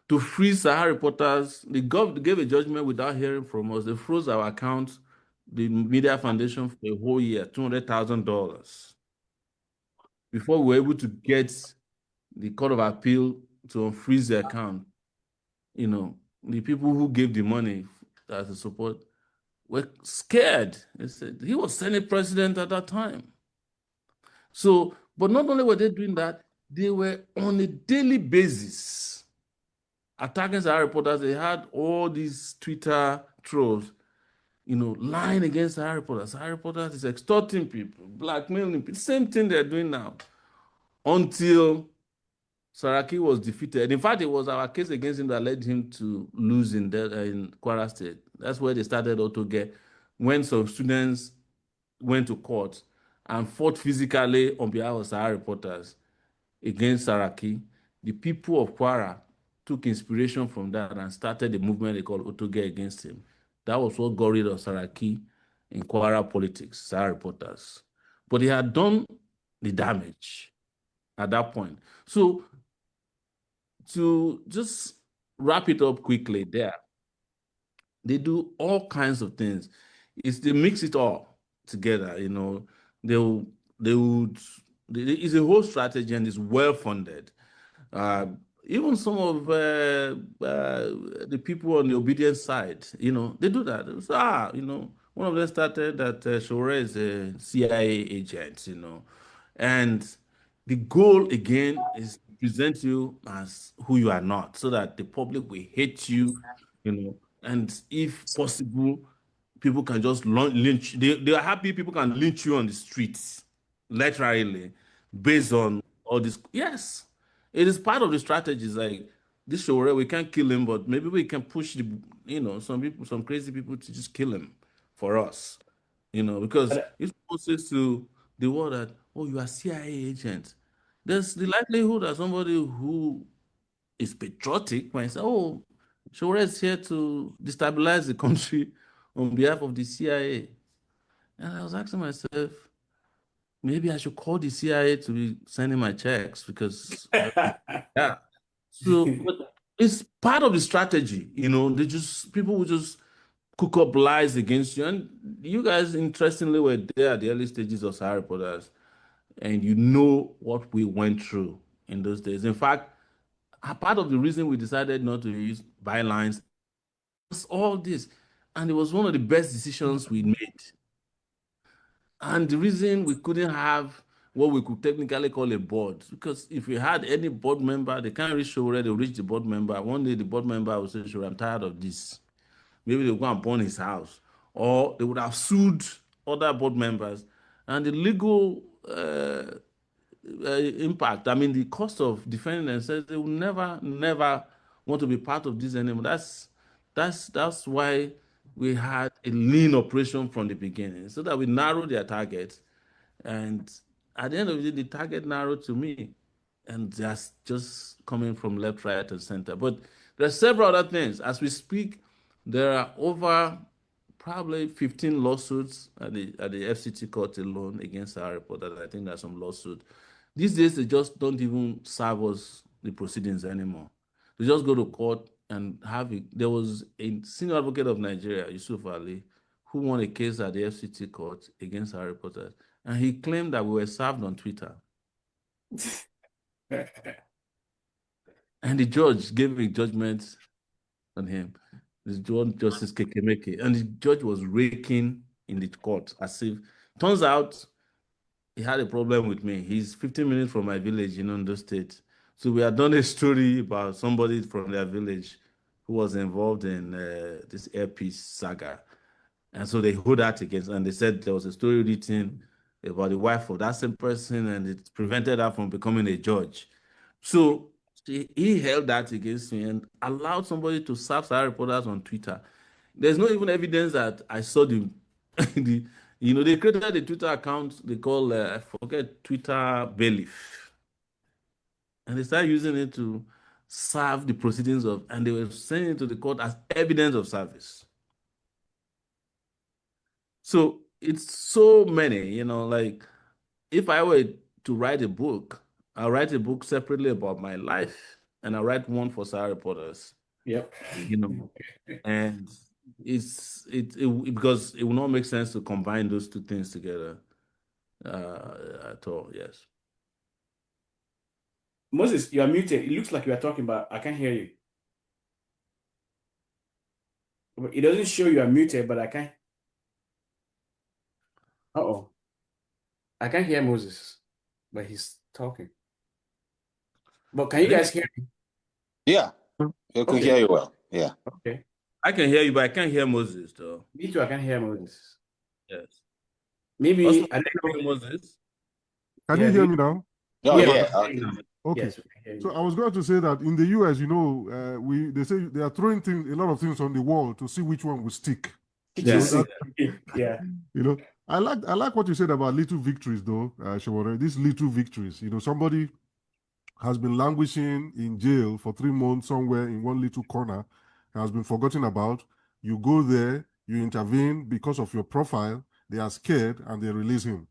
to freeze Sahara reporters. They gave a judgment without hearing from us. They froze our account, the Media Foundation, for a whole year, $200,000, before we were able to get the Court of Appeal to unfreeze the account. You know, the people who gave the money as a support were scared. They said he was Senate president at that time. So, but not only were they doing that, they were on a daily basis attacking Sahara reporters. They had all these Twitter trolls, lying against Sahara reporters. Sahara reporters is extorting people, blackmailing people. Same thing they're doing now. Until Saraki was defeated. In fact, it was our case against him that led him to lose in Kwara State. That's where they started Autoge, when some students went to court and fought physically on behalf of Sahara reporters against Saraki. The people of Kwara took inspiration from that and started a movement they called Autoge against him. That was what got rid of Saraki in Kwara politics, Sahara reporters. But he had done the damage at that point. So to just wrap it up quickly there, they do all kinds of things. They mix it all together, it's a whole strategy and it's well funded. Even some of the people on the obedience side, they do that. One of them started that Sowore is a CIA agent, and the goal again is to present you as who you are not, so that the public will hate you, and if possible, people can just lynch. They are happy people can lynch you on the streets, literally, based on all this. Yes, it is part of the strategies. Like this show, we can't kill him, but maybe we can push some crazy people to just kill him for us. Because if someone says to the world that, oh, you are CIA agent, there's the likelihood that somebody who is patriotic might say, oh, Sowore is here to destabilize the country on behalf of the CIA. And I was asking myself, maybe I should call the CIA to be sending my checks because, yeah. So, but it's part of the strategy, people will just cook up lies against you. And you guys, interestingly, were there at the early stages of Sahara Reporters, and you know what we went through in those days. In fact, a part of the reason we decided not to use bylines was all this. And it was one of the best decisions we made. And the reason we couldn't have what we could technically call a board, because if we had any board member, they can't reach Sowore, they'll reach the board member. One day the board member will say, Sowore, I'm tired of this. Maybe they'll go and burn his house. Or they would have sued other board members. And the legal impact, I mean, the cost of defending themselves, they will never, never want to be part of this anymore. That's why we had a lean operation from the beginning, so that we narrowed their targets. And at the end of the day, the target narrowed to me. And that's just coming from left, right, and center. But there are several other things. As we speak, there are over probably 15 lawsuits at the FCT court alone against our reporters. I think there's some lawsuits. These days, they just don't even serve us the proceedings anymore. They just go to court and have it. There was a senior advocate of Nigeria, Yusuf Ali, who won a case at the FCT court against our reporters. And he claimed that we were served on Twitter. And the judge gave a judgment on him. This Justice Kekemeke. And the judge was raking in the court as if, turns out, he had a problem with me. He's 15 minutes from my village in Ondo State. So we had done a story about somebody from their village who was involved in this airpiece saga. And so they hold that against, and they said there was a story written about the wife of that same person, and it prevented her from becoming a judge. So he held that against me and allowed somebody to serve Sahara reporters on Twitter. There's no even evidence that I saw the, the they created a Twitter account they call, I forget, Twitter bailiff. And they started using it to serve the proceedings of, and they were sending it to the court as evidence of service. So it's so many, like if I were to write a book, I'll write a book separately about my life and I'll write one for Sahara reporters, Yep. and because it will not make sense to combine those two things together at all. Yes. Moses, you are muted. It looks like you are talking, but I can't hear you. It doesn't show you are muted, but I can't. Uh-oh. I can't hear Moses, but he's talking. But can you guys hear me? Yeah, I can hear you well. Yeah. Okay. I can hear you, but I can't hear Moses, though. Me too, I can't hear Moses. Yes. Maybe Osman, I can don't you know. hear Moses? Can Yeah, you hear me now? Oh, Yeah. yeah. Okay. Yes, we can hear you. So I was going to say that in the US, they say they are throwing a lot of things on the wall to see which one will stick. Yes. Yeah. I like what you said about little victories, though, Sowore. These little victories. Somebody has been languishing in jail for 3 months somewhere in one little corner, has been forgotten about. You go there, you intervene because of your profile. They are scared and they release him.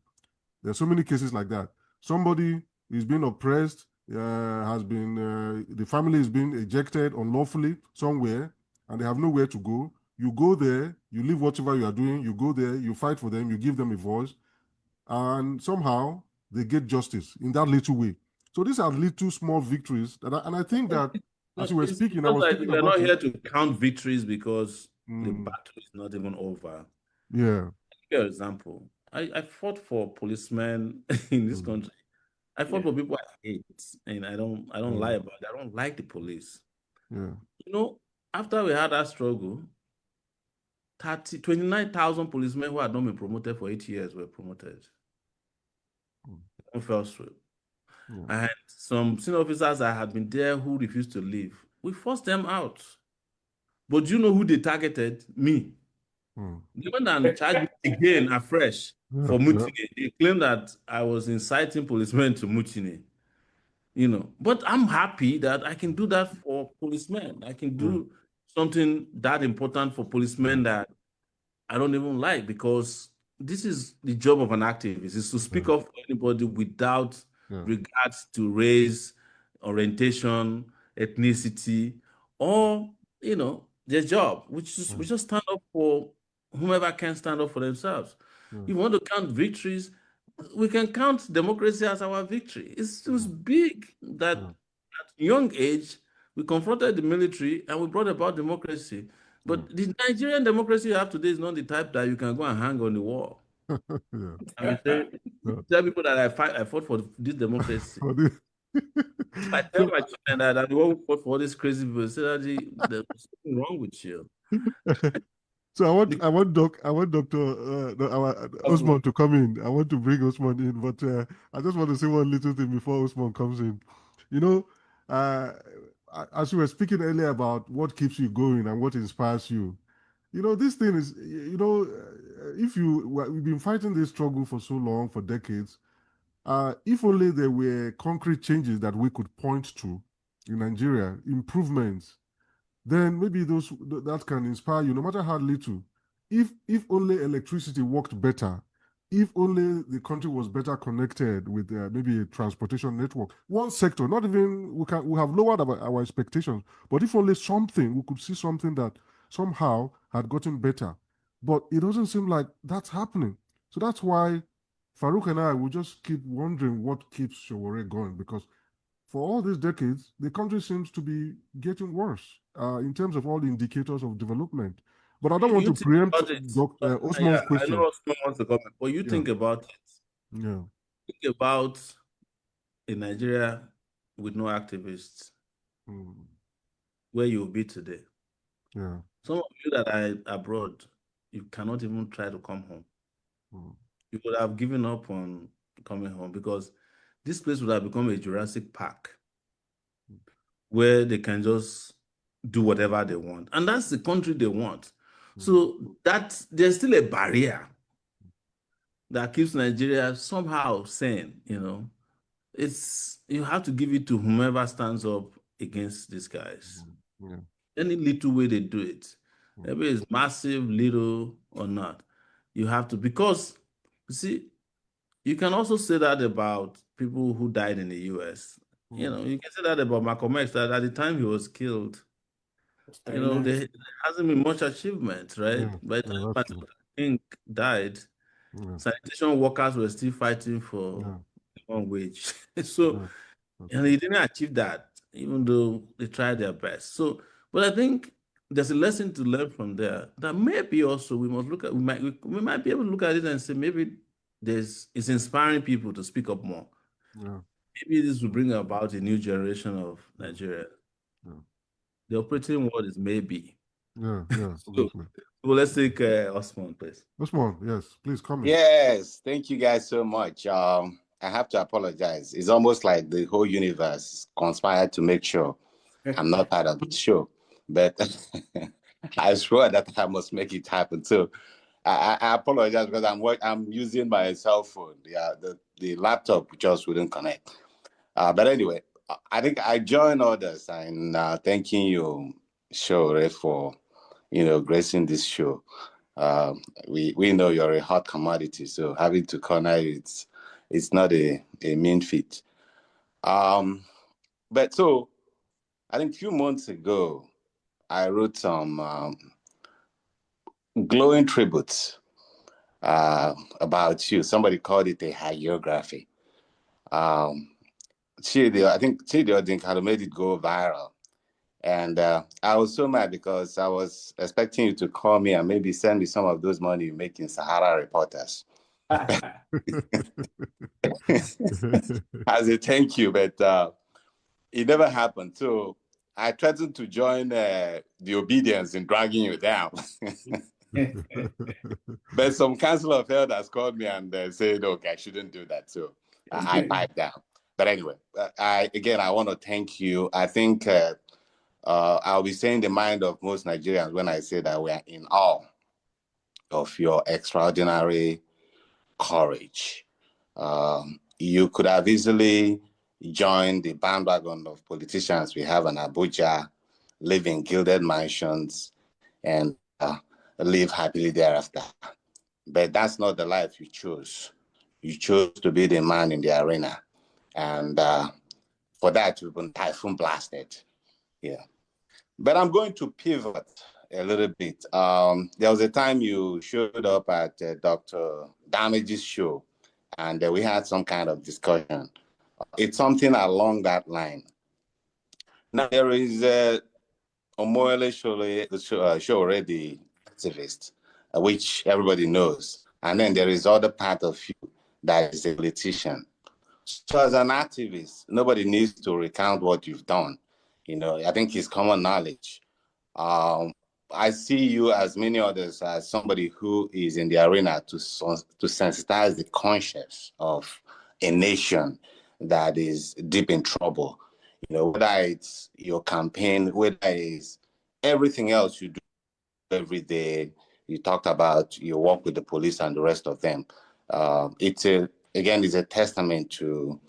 There's so many cases like that. Somebody is being oppressed, the family is being ejected unlawfully somewhere, and they have nowhere to go. You go there, you leave whatever you are doing, you go there, you fight for them, you give them a voice, and somehow they get justice in that little way. So these are little small victories, and I think that as you were speaking, I was thinking we're about not it. here to count victories because the battle is not even over. Yeah. For example, I fought for policemen in this country. I fought for people I hate, and I don't lie about it. I don't like the police. Yeah. After we had that struggle, 29,000 policemen who had not been promoted for 8 years were promoted. One fell through. And some senior officers that had been there who refused to leave, we forced them out. But do you know who they targeted? Me. They went and charged me again afresh for mutiny. They claimed that I was inciting policemen to mutiny. But I'm happy that I can do that for policemen. I can do something that important for policemen that I don't even like, because this is the job of an activist, is to speak up for anybody without regards to race, orientation, ethnicity, or their job, which is we just stand up for whomever can stand up for themselves. If you want to count victories, we can count democracy as our victory. It's big that at young age we confronted the military and we brought about democracy. But the Nigerian democracy you have today is not the type that you can go and hang on the wall. I mean, tell people that I fought for this democracy. If I tell my children that I'm the one who fought for all these crazy people, say that there's something wrong with you. So I want Dr. Osman to come in. I want to bring Osman in, but I just want to say one little thing before Osman comes in. As you were speaking earlier about what keeps you going and what inspires you, this thing is, we've been fighting this struggle for so long, for decades. If only there were concrete changes that we could point to in Nigeria, improvements, then maybe that can inspire you, no matter how little. If only electricity worked better, if only the country was better connected with maybe a transportation network, one sector, not even we have lowered our expectations, but if only something, we could see something that somehow had gotten better. But it doesn't seem like that's happening. So that's why Farouk and I will just keep wondering what keeps Sowore going, because for all these decades, the country seems to be getting worse in terms of all the indicators of development. But I don't want to preempt Osman's question. I know Osman wants to comment, but you think about it. Yeah. Think about a Nigeria with no activists, where you'll be today. Yeah. Some of you that are abroad, you cannot even try to come home. you would have given up on coming home because this place would have become a Jurassic Park where they can just do whatever they want. And that's the country they want. So there's still a barrier that keeps Nigeria somehow sane, you have to give it to whomever stands up against these guys. Yeah. Any little way they do it, maybe it's massive, little or not, you have to, because you see, you can also say that about people who died in the US. You can say that about Malcolm X, that at the time he was killed, there hasn't been much achievement, right? Yeah, By the time that's Martin true. Luther King died, sanitation workers were still fighting for minimum wage. So, and he didn't achieve that, even though they tried their best. So, but I think there's a lesson to learn from there that maybe also we must look at, we might be able to look at it and say maybe it's inspiring people to speak up more. Yeah. Maybe this will bring about a new generation of Nigeria. Yeah. The operating word is maybe. Yeah, So let's take Osman, please. Osman, yes, please come in. Yes, thank you guys so much. I have to apologize. It's almost like the whole universe conspired to make sure I'm not part of the show. But I swear that I must make it happen. So I apologize because I'm using my cell phone. Yeah, the laptop just wouldn't connect. But anyway, I think I join others in thanking you, Sowore, for gracing this show. We know you're a hot commodity, so having to corner it's not a mean feat. But so I think a few months ago, I wrote some glowing tributes about you. Somebody called it a hagiography. I think Chidi Odink had made it go viral. And I was so mad because I was expecting you to call me and maybe send me some of those money you make in Sahara Reporters as a thank you, but it never happened. So I threatened to join the obedience in dragging you down. But some council of elders called me and said, okay, I shouldn't do that. So I piped down. But anyway, I want to thank you. I think I'll be saying the mind of most Nigerians when I say that we are in awe of your extraordinary courage. You could have easily joined the bandwagon of politicians we have in Abuja, live in gilded mansions, and live happily thereafter. But that's not the life you chose. You chose to be the man in the arena. And for that, you've been typhoon blasted. Yeah. But I'm going to pivot a little bit. There was a time you showed up at Dr. Damage's show, and we had some kind of discussion. It's something along that line. Now, there is Omoyele Sowore, the activist, which everybody knows. And then there is other part of you that is a politician. So as an activist, nobody needs to recount what you've done. I think it's common knowledge. I see you, as many others, as somebody who is in the arena to sensitize the conscience of a nation that is deep in trouble. Whether it's your campaign, whether it's everything else you do every day. You talked about your work with the police and the rest of them. It's a testament to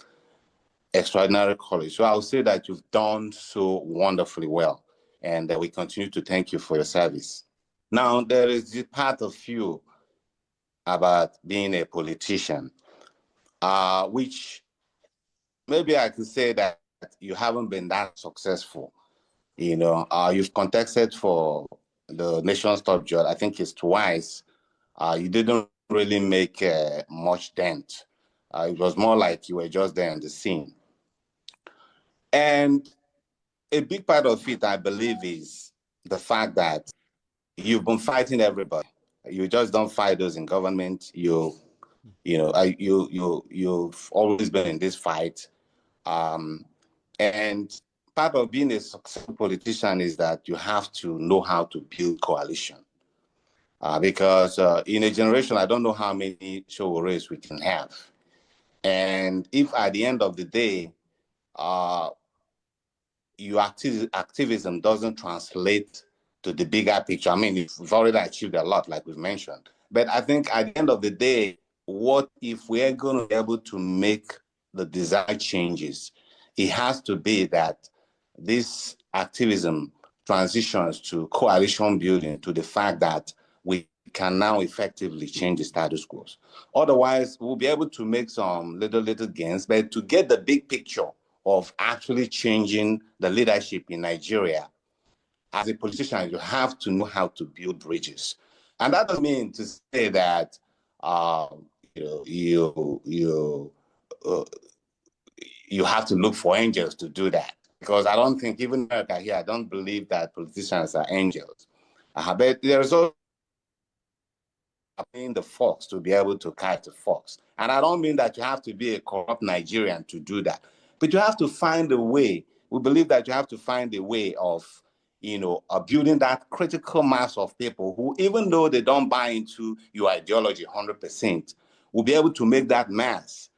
extraordinary courage. So I'll say that you've done so wonderfully well, and we continue to thank you for your service. Now, there is the part of you about being a politician, which maybe I could say that you haven't been that successful. You've contested for the nation's top judge. I think it's twice. You didn't really make much dent. It was more like you were just there on the scene. And a big part of it, I believe, is the fact that you've been fighting everybody. You just don't fight those in government. You've always been in this fight. And part of being a successful politician is that you have to know how to build coalition. because in a generation, I don't know how many Sowores we can have. And if at the end of the day, your activism doesn't translate to the bigger picture, I mean, we've already achieved a lot, like we've mentioned. But I think at the end of the day, what if we're going to be able to make the desired changes? It has to be that this activism transitions to coalition building, to the fact that we can now effectively change the status quo. Otherwise, we'll be able to make some little gains, but to get the big picture of actually changing the leadership in Nigeria, as a politician, you have to know how to build bridges. And that doesn't mean to say that you have to look for angels to do that. Because I don't think, even America here, I don't believe that politicians are angels. But there's also playing the fox to be able to catch the fox. And I don't mean that you have to be a corrupt Nigerian to do that, but you have to find a way. We believe that you have to find a way of, building that critical mass of people who, even though they don't buy into your ideology 100%, will be able to make that mass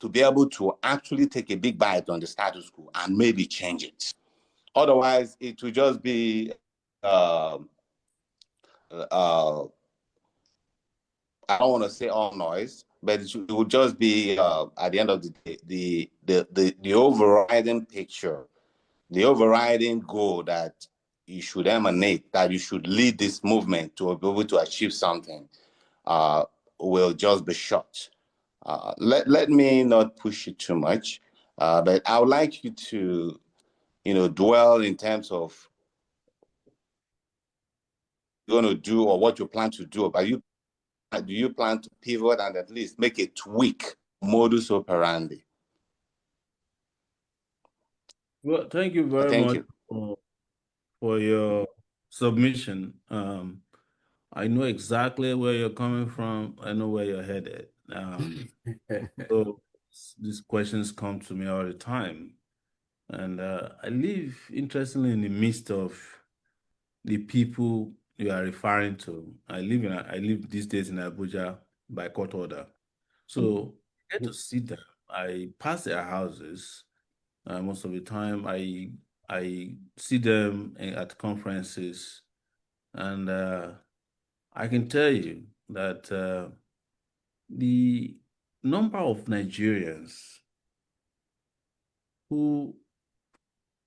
to be able to actually take a big bite on the status quo and maybe change it. Otherwise, it will just be I don't want to say all noise, but it would just be at the end of the day, the overriding picture, the overriding goal that you should emanate, that you should lead this movement to be able to achieve something, will just be shot. Let me not push it too much, but I would like you to, dwell in terms of what you're going to do or what you plan to do. Do you plan to pivot and at least make a tweak modus operandi? Well, thank you very Thank much you. for your submission. I know exactly where you're coming from. I know where you're headed. So these questions come to me all the time. And I live, interestingly, in the midst of the people you are referring to. I live these days in Abuja by court order. So I get to see them. I pass their houses. Most of the time, I see them at conferences, and I can tell you that the number of Nigerians who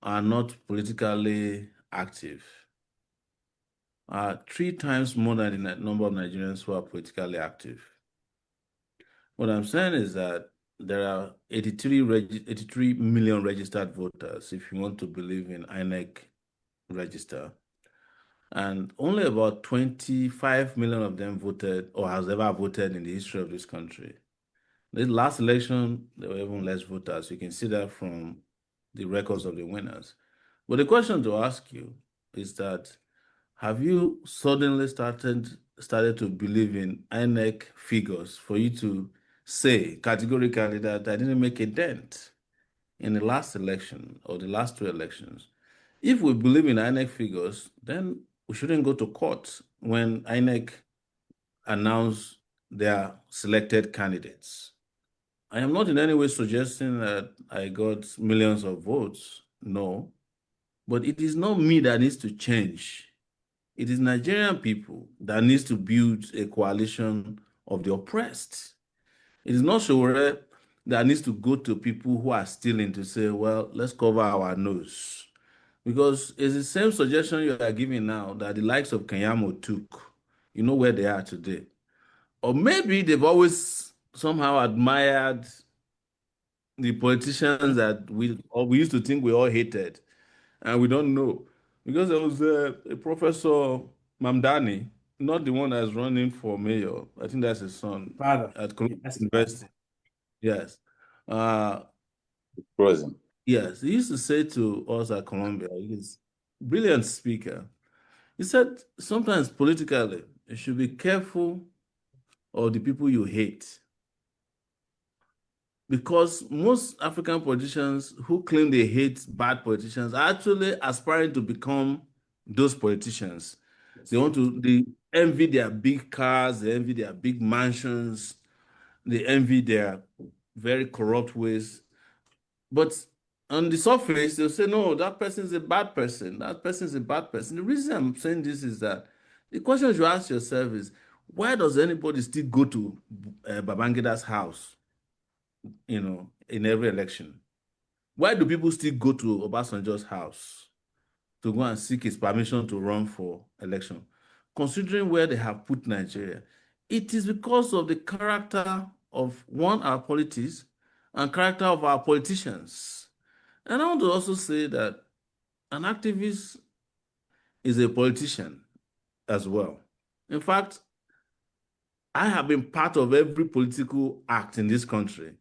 are not politically active are 3 times more than the number of Nigerians who are politically active. What I'm saying is that there are 83 million registered voters, if you want to believe in INEC register, and only about 25 million of them voted or has ever voted in the history of this country. The last election, there were even less voters. You can see that from the records of the winners. But the question to ask you is that, have you suddenly started to believe in INEC figures for you to say categorically that I didn't make a dent in the last election or the last 2 elections? If we believe in INEC figures, then we shouldn't go to court when INEC announce their selected candidates. I am not in any way suggesting that I got millions of votes. No. But it is not me that needs to change. It is Nigerian people that needs to build a coalition of the oppressed. It is not Sowore that needs to go to people who are stealing to say, well, let's cover our nose. Because it's the same suggestion you are giving now that the likes of Kenyamo took. You know where they are today. Or maybe they've always somehow admired the politicians that we used to think we all hated, and we don't know. Because there was a Professor Mamdani, not the one that's running for mayor. I think that's his son Father. at Columbia University. Yes. Frozen. Yes. He used to say to us at Columbia, he's a brilliant speaker. He said sometimes politically, you should be careful of the people you hate. Because most African politicians who claim they hate bad politicians are actually aspiring to become those politicians. They envy their big cars, they envy their big mansions, they envy their very corrupt ways. But on the surface, they'll say, no, that person is a bad person. That person is a bad person. The reason I'm saying this is that the question you ask yourself is, why does anybody still go to Babangida's house, in every election? Why do people still go to Obasanjo's house to go and seek his permission to run for election? Considering where they have put Nigeria, it is because of the character of, one, our politics, and character of our politicians. And I want to also say that an activist is a politician as well. In fact, I have been part of every political act in this country,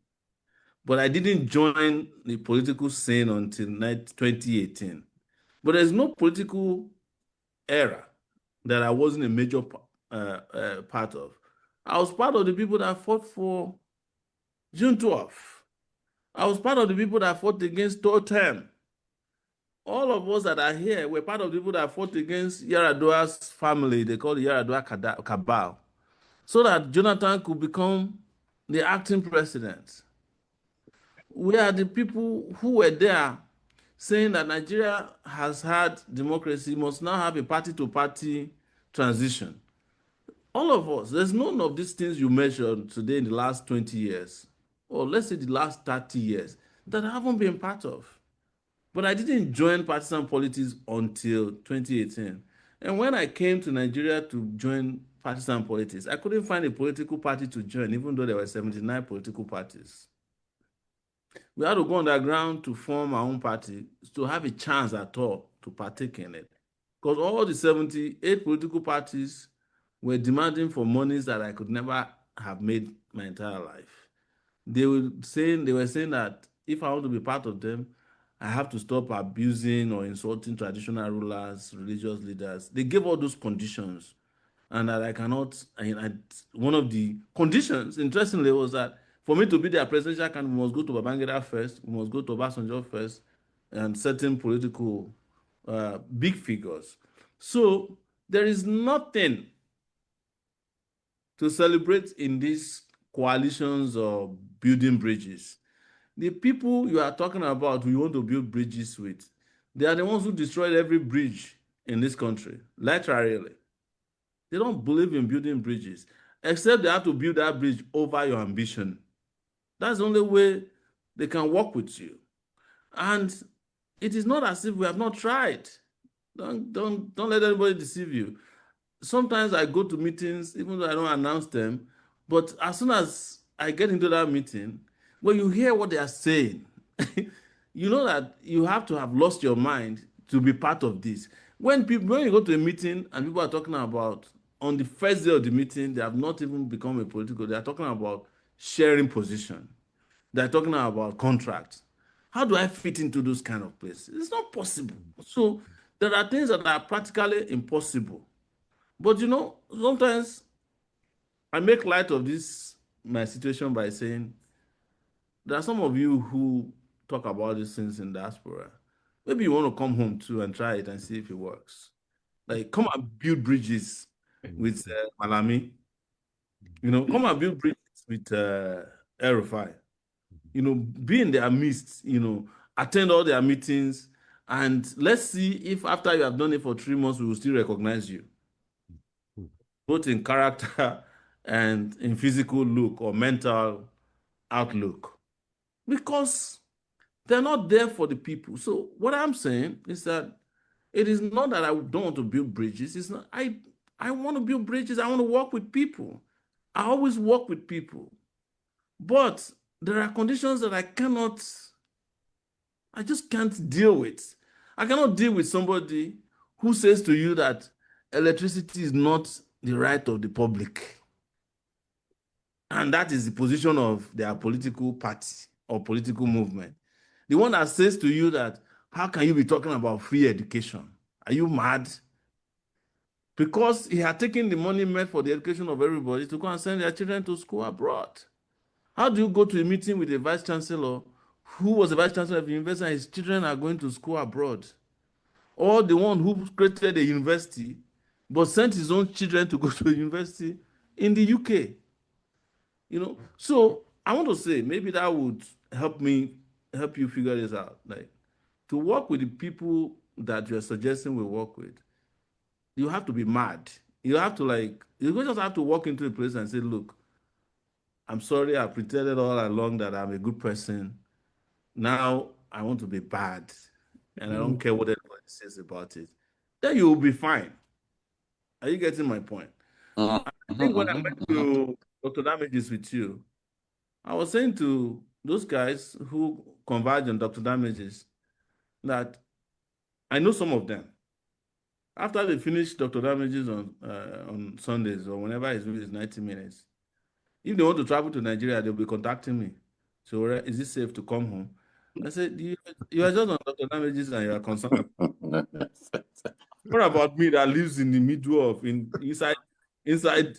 but I didn't join the political scene until 2018. But there's no political era that I wasn't a major part of. I was part of the people that fought for June 12th. I was part of the people that fought against Totem. All of us that are here were part of the people that fought against Yaradua's family. They call it Yaradua Cabal, so that Jonathan could become the acting president. We are the people who were there saying that Nigeria has had democracy, must now have a party-to-party transition. All of us, there's none of these things you mentioned today in the last 20 years, or let's say the last 30 years, that I haven't been part of. But I didn't join partisan politics until 2018. And when I came to Nigeria to join partisan politics, I couldn't find a political party to join, even though there were 79 political parties. We had to go underground to form our own party to have a chance at all to partake in it. Because all the 78 political parties were demanding for monies that I could never have made my entire life. They were saying that if I want to be part of them, I have to stop abusing or insulting traditional rulers, religious leaders. They gave all those conditions, and that I cannot. One of the conditions, interestingly, was that for me to be their presidential candidate, we must go to Babangida first, we must go to Obasanjo first, and certain political big figures. So there is nothing to celebrate in these coalitions or building bridges. The people you are talking about who you want to build bridges with, they are the ones who destroyed every bridge in this country, literally. They don't believe in building bridges, except they have to build that bridge over your ambition. That's the only way they can work with you. And it is not as if we have not tried. Don't let anybody deceive you. Sometimes I go to meetings, even though I don't announce them, but as soon as I get into that meeting, when you hear what they are saying, you know that you have to have lost your mind to be part of this. When you go to a meeting and people are talking about, on the first day of the meeting, they have not even become a political, they are talking about sharing position. They're talking about contracts. How do I fit into those kind of places? It's not possible. So there are things that are practically impossible. But sometimes I make light of my situation by saying, there are some of you who talk about these things in diaspora. Maybe you want to come home too and try it and see if it works. Like, come and build bridges with Malami. Come and build bridges with El-Rufai. Be in their midst, attend all their meetings, and let's see if after you have done it for 3 months, we will still recognize you, both in character and in physical look or mental outlook, because they're not there for the people. So what I'm saying is that it is not that I don't want to build bridges. It's not, I want to build bridges. I want to work with people. I always work with people. But there are conditions that I just can't deal with. I cannot deal with somebody who says to you that electricity is not the right of the public. And that is the position of their political party or political movement. The one that says to you that, how can you be talking about free education? Are you mad? Because he had taken the money meant for the education of everybody to go and send their children to school abroad. How do you go to a meeting with a vice chancellor who was the vice chancellor of the university and his children are going to school abroad? Or the one who created a university but sent his own children to go to university in the UK. So I want to say maybe that would help you figure this out. Like, to work with the people that you're suggesting we work with, you have to be mad. You have to you just have to walk into a place and say, look, I'm sorry, I pretended all along that I'm a good person. Now I want to be bad. And I don't care what anybody says about it. Then you will be fine. Are you getting my point? I think when I went to Dr. Damages with you, I was saying to those guys who converge on Dr. Damages that I know some of them. After they finish Dr. Damages on Sundays or whenever he's with his 90 minutes, if they want to travel to Nigeria, they'll be contacting me. So, is it safe to come home? I said, you are just on Dr. Damages and you are concerned. What about me that lives in the middle of inside inside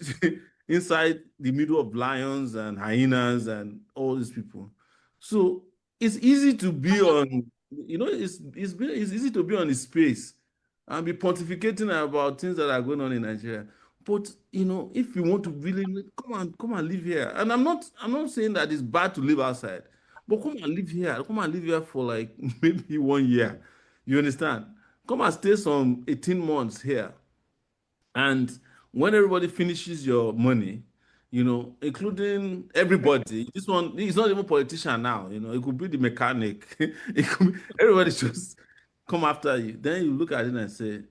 the middle of lions and hyenas and all these people? So it's easy to be on, it's easy to be on the space and be pontificating about things that are going on in Nigeria. But if you want to really come and live here, and I'm not saying that it's bad to live outside, but come and live here. Come and live here for like maybe 1 year. You understand? Come and stay some 18 months here. And when everybody finishes your money, including everybody, this one is not even politician now, it could be the mechanic. Everybody just come after you. Then you look at it and say,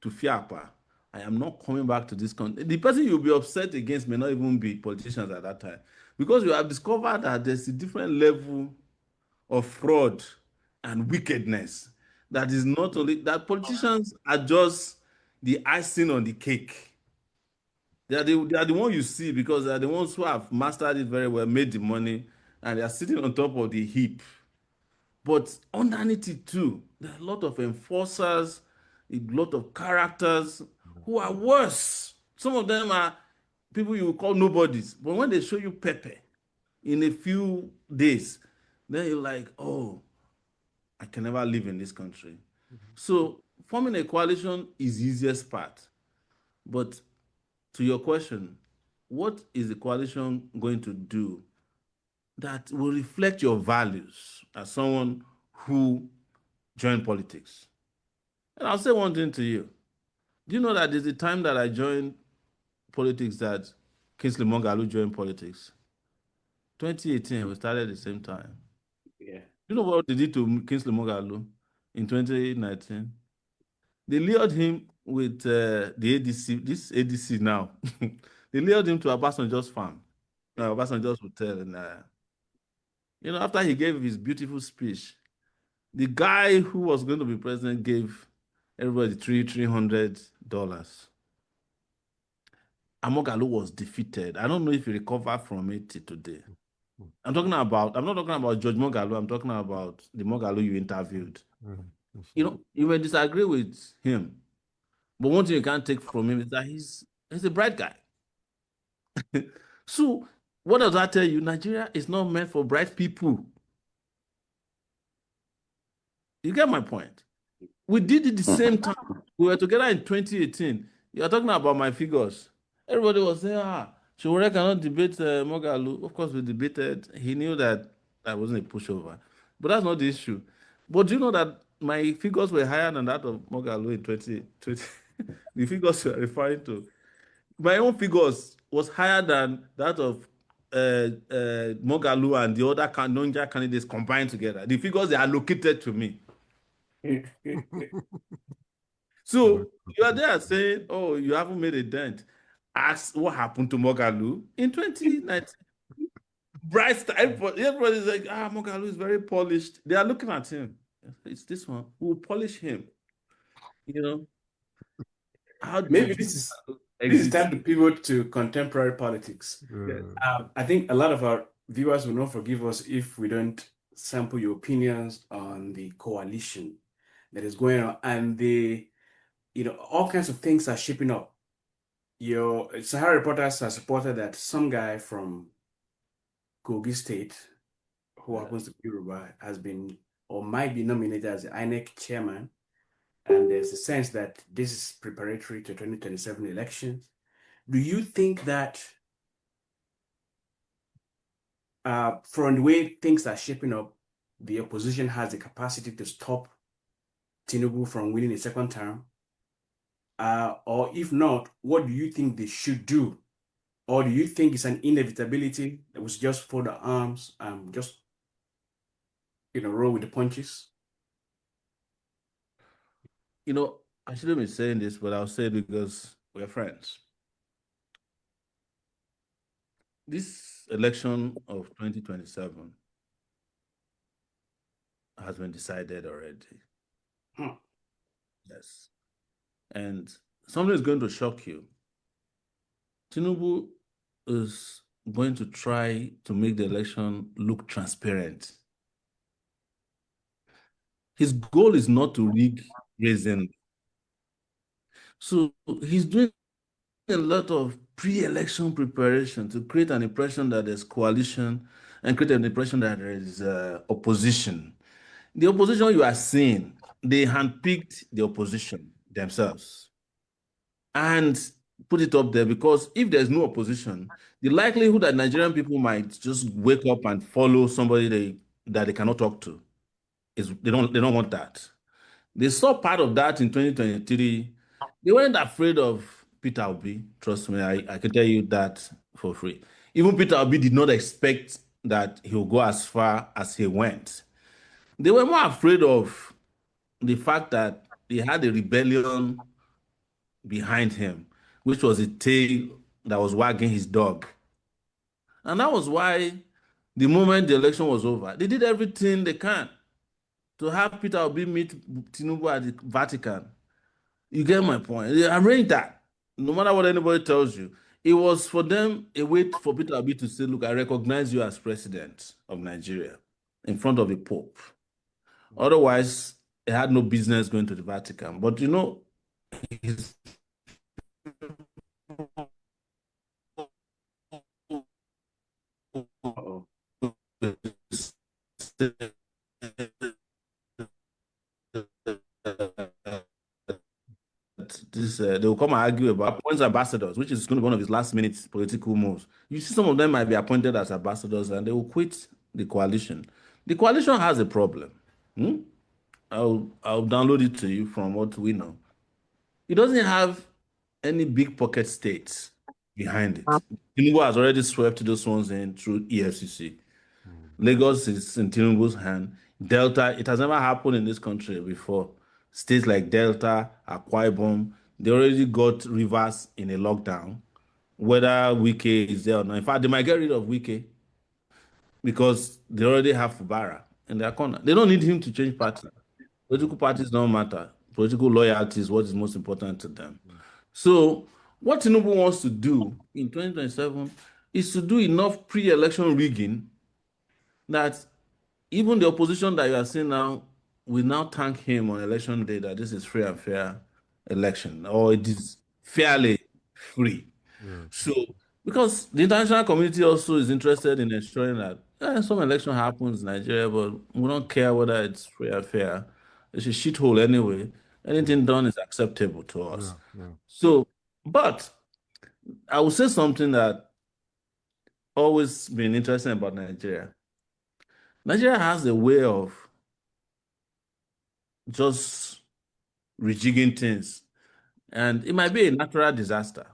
to Fiapa, I am not coming back to this country. The person you'll be upset against may not even be politicians at that time, because you have discovered that there's a different level of fraud and wickedness that is not only that politicians are just the icing on the cake. They are the one you see because they are the ones who have mastered it very well, made the money, and they are sitting on top of the heap. But underneath it too, there are a lot of enforcers, a lot of characters who are worse. Some of them are people you would call nobodies. But when they show you pepper in a few days, then you're like, oh, I can never live in this country. So forming a coalition is the easiest part. But to your question, what is the coalition going to do that will reflect your values as someone who joined politics? And I'll say one thing to you. Do you know that there's a time that I joined politics that Kingsley Moghalu joined politics? 2018, we started at the same time. Yeah. You know what they did to Kingsley Moghalu in 2019? They lured him with the ADC, this ADC now. They lured him to Obasanjo's farm, Obasanjo's hotel. And, after he gave his beautiful speech, the guy who was going to be president gave everybody $300. Moghalu was defeated. I don't know if he recovered from it till today. I'm not talking about George Moghalu. I'm talking about the Moghalu you interviewed. You may disagree with him, but one thing you can't take from him is that he's a bright guy. So what does that tell you? Nigeria is not meant for bright people. You get my point? We did it the same time. We were together in 2018. You're talking about my figures. Everybody was saying, Sowore cannot debate Moghalu. Of course, we debated. He knew that I wasn't a pushover. But that's not the issue. But do you know that my figures were higher than that of Moghalu in 2020? The figures you're referring to. My own figures was higher than that of Moghalu and the other non-Niger candidates combined together. The figures they allocated to me. So you are there saying, oh, you haven't made a dent. Ask what happened to Moghalu in 2019. Everybody's like, Moghalu is very polished. They are looking at him. It's this one. We'll polish him. How Maybe this is time to pivot to contemporary politics. I think a lot of our viewers will not forgive us if we don't sample your opinions on the coalition that is going on, and all kinds of things are shaping up. Your Sahara reporters have reported that some guy from Kogi State, who happens to be Yoruba, has been or might be nominated as the INEC chairman. and there's a sense that this is preparatory to 2027 elections. Do you think that from the way things are shaping up, the opposition has the capacity to stop Tinubu from winning a second term? Or if not, what do you think they should do? Or do you think it's an inevitability that was just fold the arms and just roll with the punches? I shouldn't be saying this, but I'll say it because we're friends. This election of 2027 has been decided already. Yes. And something is going to shock you. Tinubu is going to try to make the election look transparent. His goal is not to rig raising. So he's doing a lot of pre-election preparation to create an impression that there's coalition and create an impression that there is opposition. The opposition you are seeing, they handpicked the opposition themselves and put it up there, because if there's no opposition, the likelihood that Nigerian people might just wake up and follow somebody that they cannot talk to is they don't want that. They saw part of that in 2023. They weren't afraid of Peter Obi. Trust me, I can tell you that for free. Even Peter Obi did not expect that he'll go as far as he went. They were more afraid of the fact that he had a rebellion behind him, which was a tail that was wagging his dog. And that was why the moment the election was over, they did everything they can to have Peter Obi meet Tinubu at the Vatican. You get my point. They arranged that. No matter what anybody tells you, it was for them a way for Peter Obi to say, look, I recognize you as president of Nigeria in front of the Pope. Otherwise, he had no business going to the Vatican. But he's they will come and argue about appoints ambassadors, which is going to be one of his last minute political moves. You see, some of them might be appointed as ambassadors and they will quit the coalition. The coalition has a problem. I'll download it to you from what we know. It doesn't have any big pocket states behind it. Tinubu has already swept those ones in through EFCC. Lagos is in Tinubu's hand. Delta, it has never happened in this country before. States like Delta, Akwa Ibom, they already got rivers in a lockdown, whether Wike is there or not. In fact, they might get rid of Wike because they already have Fubara in their corner. They don't need him to change party. Political parties don't matter. Political loyalty is what is most important to them. So what Tinubu wants to do in 2027 is to do enough pre-election rigging that even the opposition that you are seeing now will now thank him on election day that this is free and fair election, or it is fairly free. So, because the international community also is interested in ensuring that some election happens in Nigeria, but we don't care whether it's free or fair. It's a shithole anyway. Anything done is acceptable to us. So, but I will say something that always been interesting about Nigeria. Nigeria has a way of just rejigging things, and it might be a natural disaster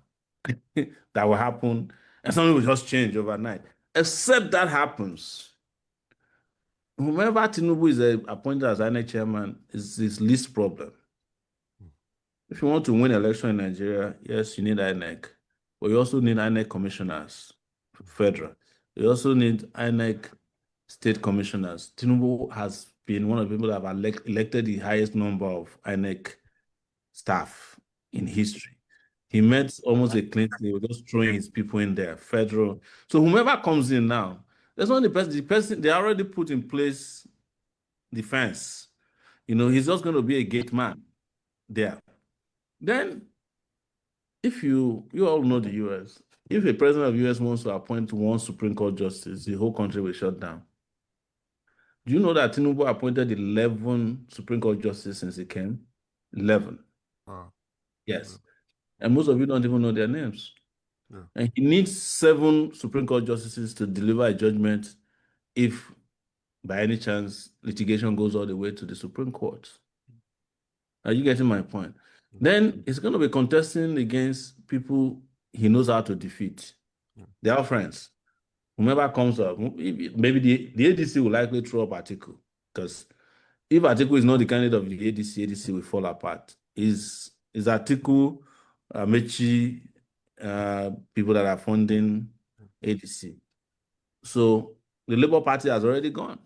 that will happen, and something will just change overnight. Except that happens, whomever Tinubu is appointed as INEC chairman is his least problem. If you want to win election in Nigeria, yes, you need INEC, but you also need INEC commissioners, federal. You also need INEC state commissioners. Tinubu has been one of the people that have elected the highest number of INEC staff in history. He met almost a clean slate. He was just throwing his people in there, federal. So whomever comes in now, there's not the person they already put in place defense. He's just going to be a gate man there. Then, if you all know the US, if a president of the US wants to appoint one Supreme Court justice, the whole country will shut down. Do you know that Tinubu appointed 11 Supreme Court justices since he came? 11. Yes. And most of you don't even know their names. And he needs 7 Supreme Court justices to deliver a judgment if, by any chance, litigation goes all the way to the Supreme Court. Are you getting my point? Then he's going to be contesting against people he knows how to defeat. They are friends. Whomever comes up, maybe the ADC will likely throw up Atiku, because if Atiku is not the candidate of the ADC will fall apart. Is Atiku, Mechi, people that are funding ADC. So the Labour Party has already gone.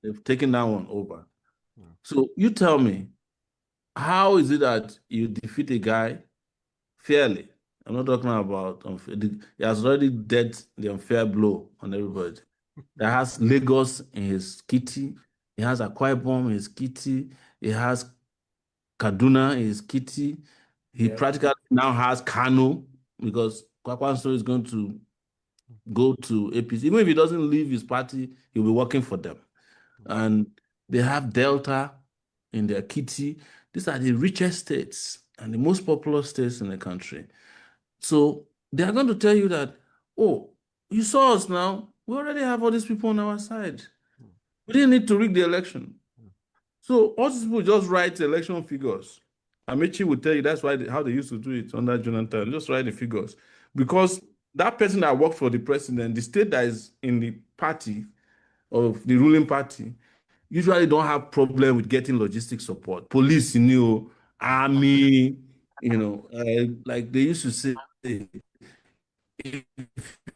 They've taken that one over. So you tell me, how is it that you defeat a guy fairly? I'm not talking about he has already dealt the unfair blow on everybody. That has Lagos in his kitty, he has Akwa Ibom in his kitty, he has Kaduna in his kitty. He practically now has Kano, because Kwakwanso is going to go to APC. Even if he doesn't leave his party, he'll be working for them. And they have Delta in their kitty. These are the richest states and the most popular states in the country. So they are going to tell you that, oh, you saw us now. We already have all these people on our side. We didn't need to rig the election. So all these people just write election figures. Amici will tell you that's how they used to do it under Jonathan. Just write the figures. Because that person that worked for the president, the state that is in the party of the ruling party, usually don't have problem with getting logistic support. Police, army, like they used to say, if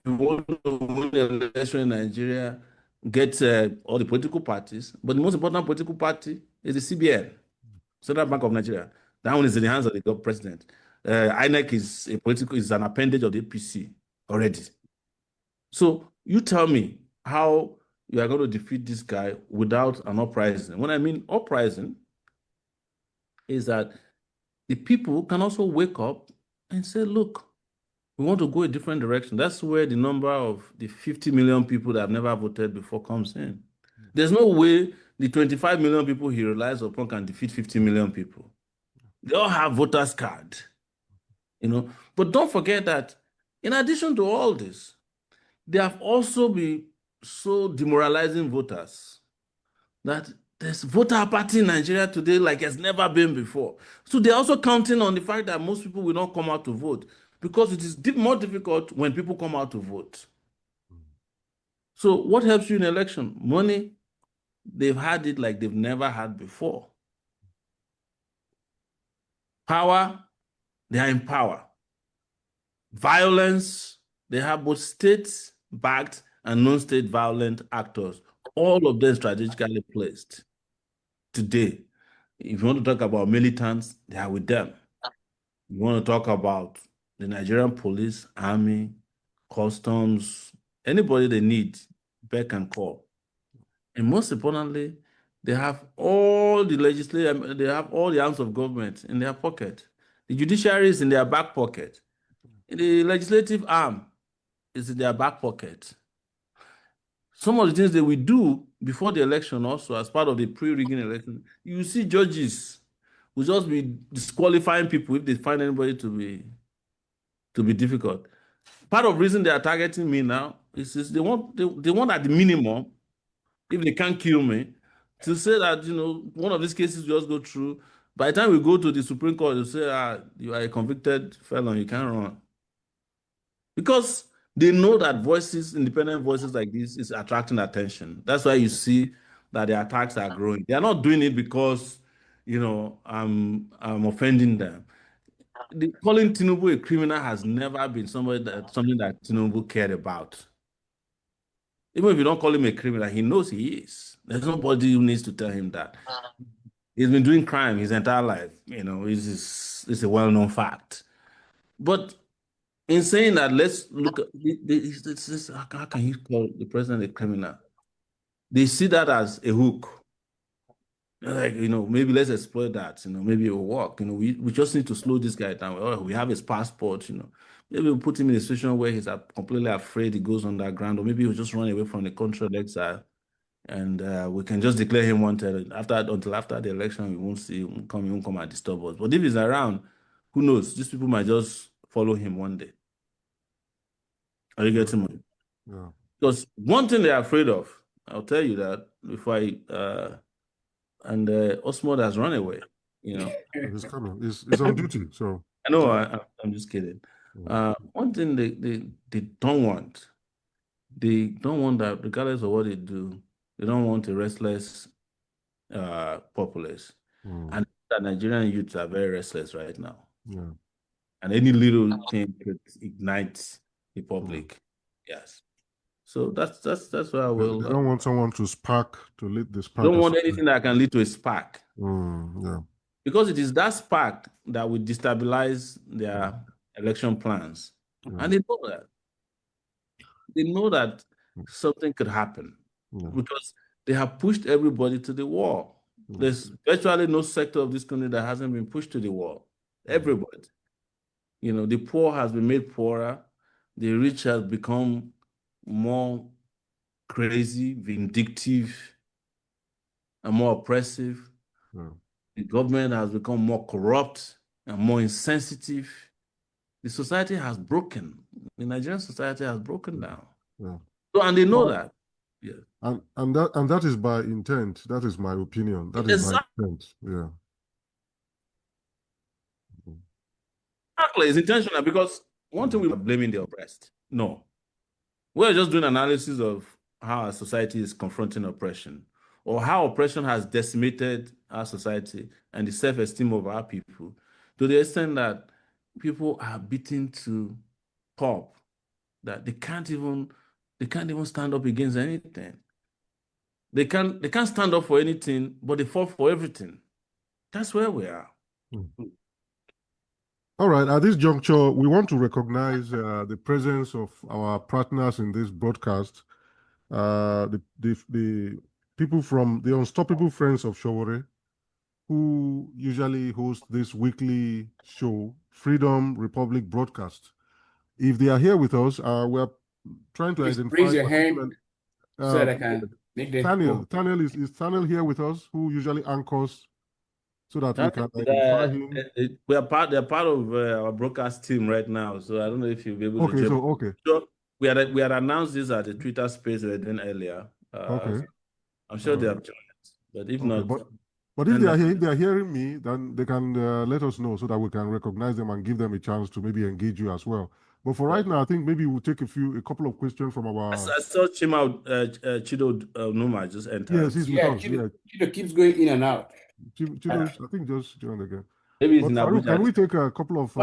you want to win the election in Nigeria, get all the political parties, but the most important political party is the CBN, Central Bank of Nigeria. That one is in the hands of the president. INEC is an appendage of the APC already. So you tell me how you are going to defeat this guy without an uprising. When I mean uprising, is that the people can also wake up and say, look, we want to go a different direction. That's where the number of the 50 million people that have never voted before comes in. There's no way the 25 million people he relies upon can defeat 50 million people. They all have voters' card, But don't forget that in addition to all this, they have also been so demoralizing voters that there's voter apathy in Nigeria today like it's never been before. So they're also counting on the fact that most people will not come out to vote, because it is more difficult when people come out to vote. So what helps you in election? Money. They've had it like they've never had before. Power, they are in power. Violence, they have both state-backed and non-state violent actors, all of them strategically placed. Today, if you want to talk about militants, they are with them. You want to talk about the Nigerian police, army, customs, anybody they need, beck and call. And most importantly, they have all the legislative, they have all the arms of government in their pocket. The judiciary is in their back pocket. The legislative arm is in their back pocket. Some of the things they will do before the election also, as part of the pre-rigging election, you see judges will just be disqualifying people if they find anybody to be difficult. Part of the reason they are targeting me now is they want at the minimum, if they can't kill me, to say that one of these cases will just go through. By the time we go to the Supreme Court, they'll say, you are a convicted felon, you can't run. Because they know that independent voices like this is attracting attention. That's why you see that the attacks are growing. They are not doing it because, I'm offending them. Calling Tinubu a criminal has never been something that Tinubu cared about. Even if you don't call him a criminal, he knows he is. There's nobody who needs to tell him that. He's been doing crime his entire life. It's a well-known fact. But in saying that, let's look at this, how can you call the president a criminal? They see that as a hook. Like, maybe let's exploit that, maybe it will work. We just need to slow this guy down. Oh, we have his passport, Maybe we'll put him in a situation where he's completely afraid he goes underground, or maybe he'll just run away from the country of exile and we can just declare him wanted. Until after the election, we won't see him come. He won't come and disturb us. But if he's around, who knows? These people might just follow him one day. Are you getting me? Yeah. Because one thing they're afraid of, I'll tell you that before Osmond has run away. He's coming. He's on duty. So I know. I'm just kidding. One thing they don't want. They don't want that, regardless of what they do, they don't want a restless populace. And the Nigerian youths are very restless right now. Yeah. And any little thing could ignite the public. Yes. So that's why I will. They don't want someone to lead the spark. Don't want anything that can lead to a spark. Yeah. Because it is that spark that will destabilize their election plans. And they know that. They know that something could happen because they have pushed everybody to the wall. There's virtually no sector of this country that hasn't been pushed to the wall. Everybody. The poor has been made poorer. The rich has become more crazy, vindictive, and more oppressive. The government has become more corrupt and more insensitive. The society has broken. The Nigerian society has broken down. So, and they know that. Yeah. And that is by intent. That is my opinion. That is by intent. Yeah. Exactly, it's intentional because one thing we are blaming the oppressed. No. We're just doing analysis of how our society is confronting oppression or how oppression has decimated our society and the self-esteem of our people to the extent that people are beaten to pulp, that they can't even stand up against anything. They can't stand up for anything, but they fall for everything. That's where we are. All right. At this juncture, we want to recognize the presence of our partners in this broadcast, the people from the Unstoppable Friends of Sowore, who usually host this weekly show, Freedom Republic Broadcast. If they are here with us, we're trying to identify. Raise your hand so that I can make the Taniel is Taniel here with us, who usually anchors so that we can identify him. They're part of our broadcast team right now, so I don't know if you'll be able to. So we had announced this at the Twitter space we were doing earlier. Okay. I'm sure they have joined us, but if not. But if they are hearing me, then they can let us know so that we can recognize them and give them a chance to maybe engage you as well. But for right now, I think maybe we'll take a couple of questions from our. I saw Chido Numa just entered. Yes, he's with us. Chido keeps going in and out. Chido, I think just joined again. Maybe it's in Abuja. Can we take a couple of?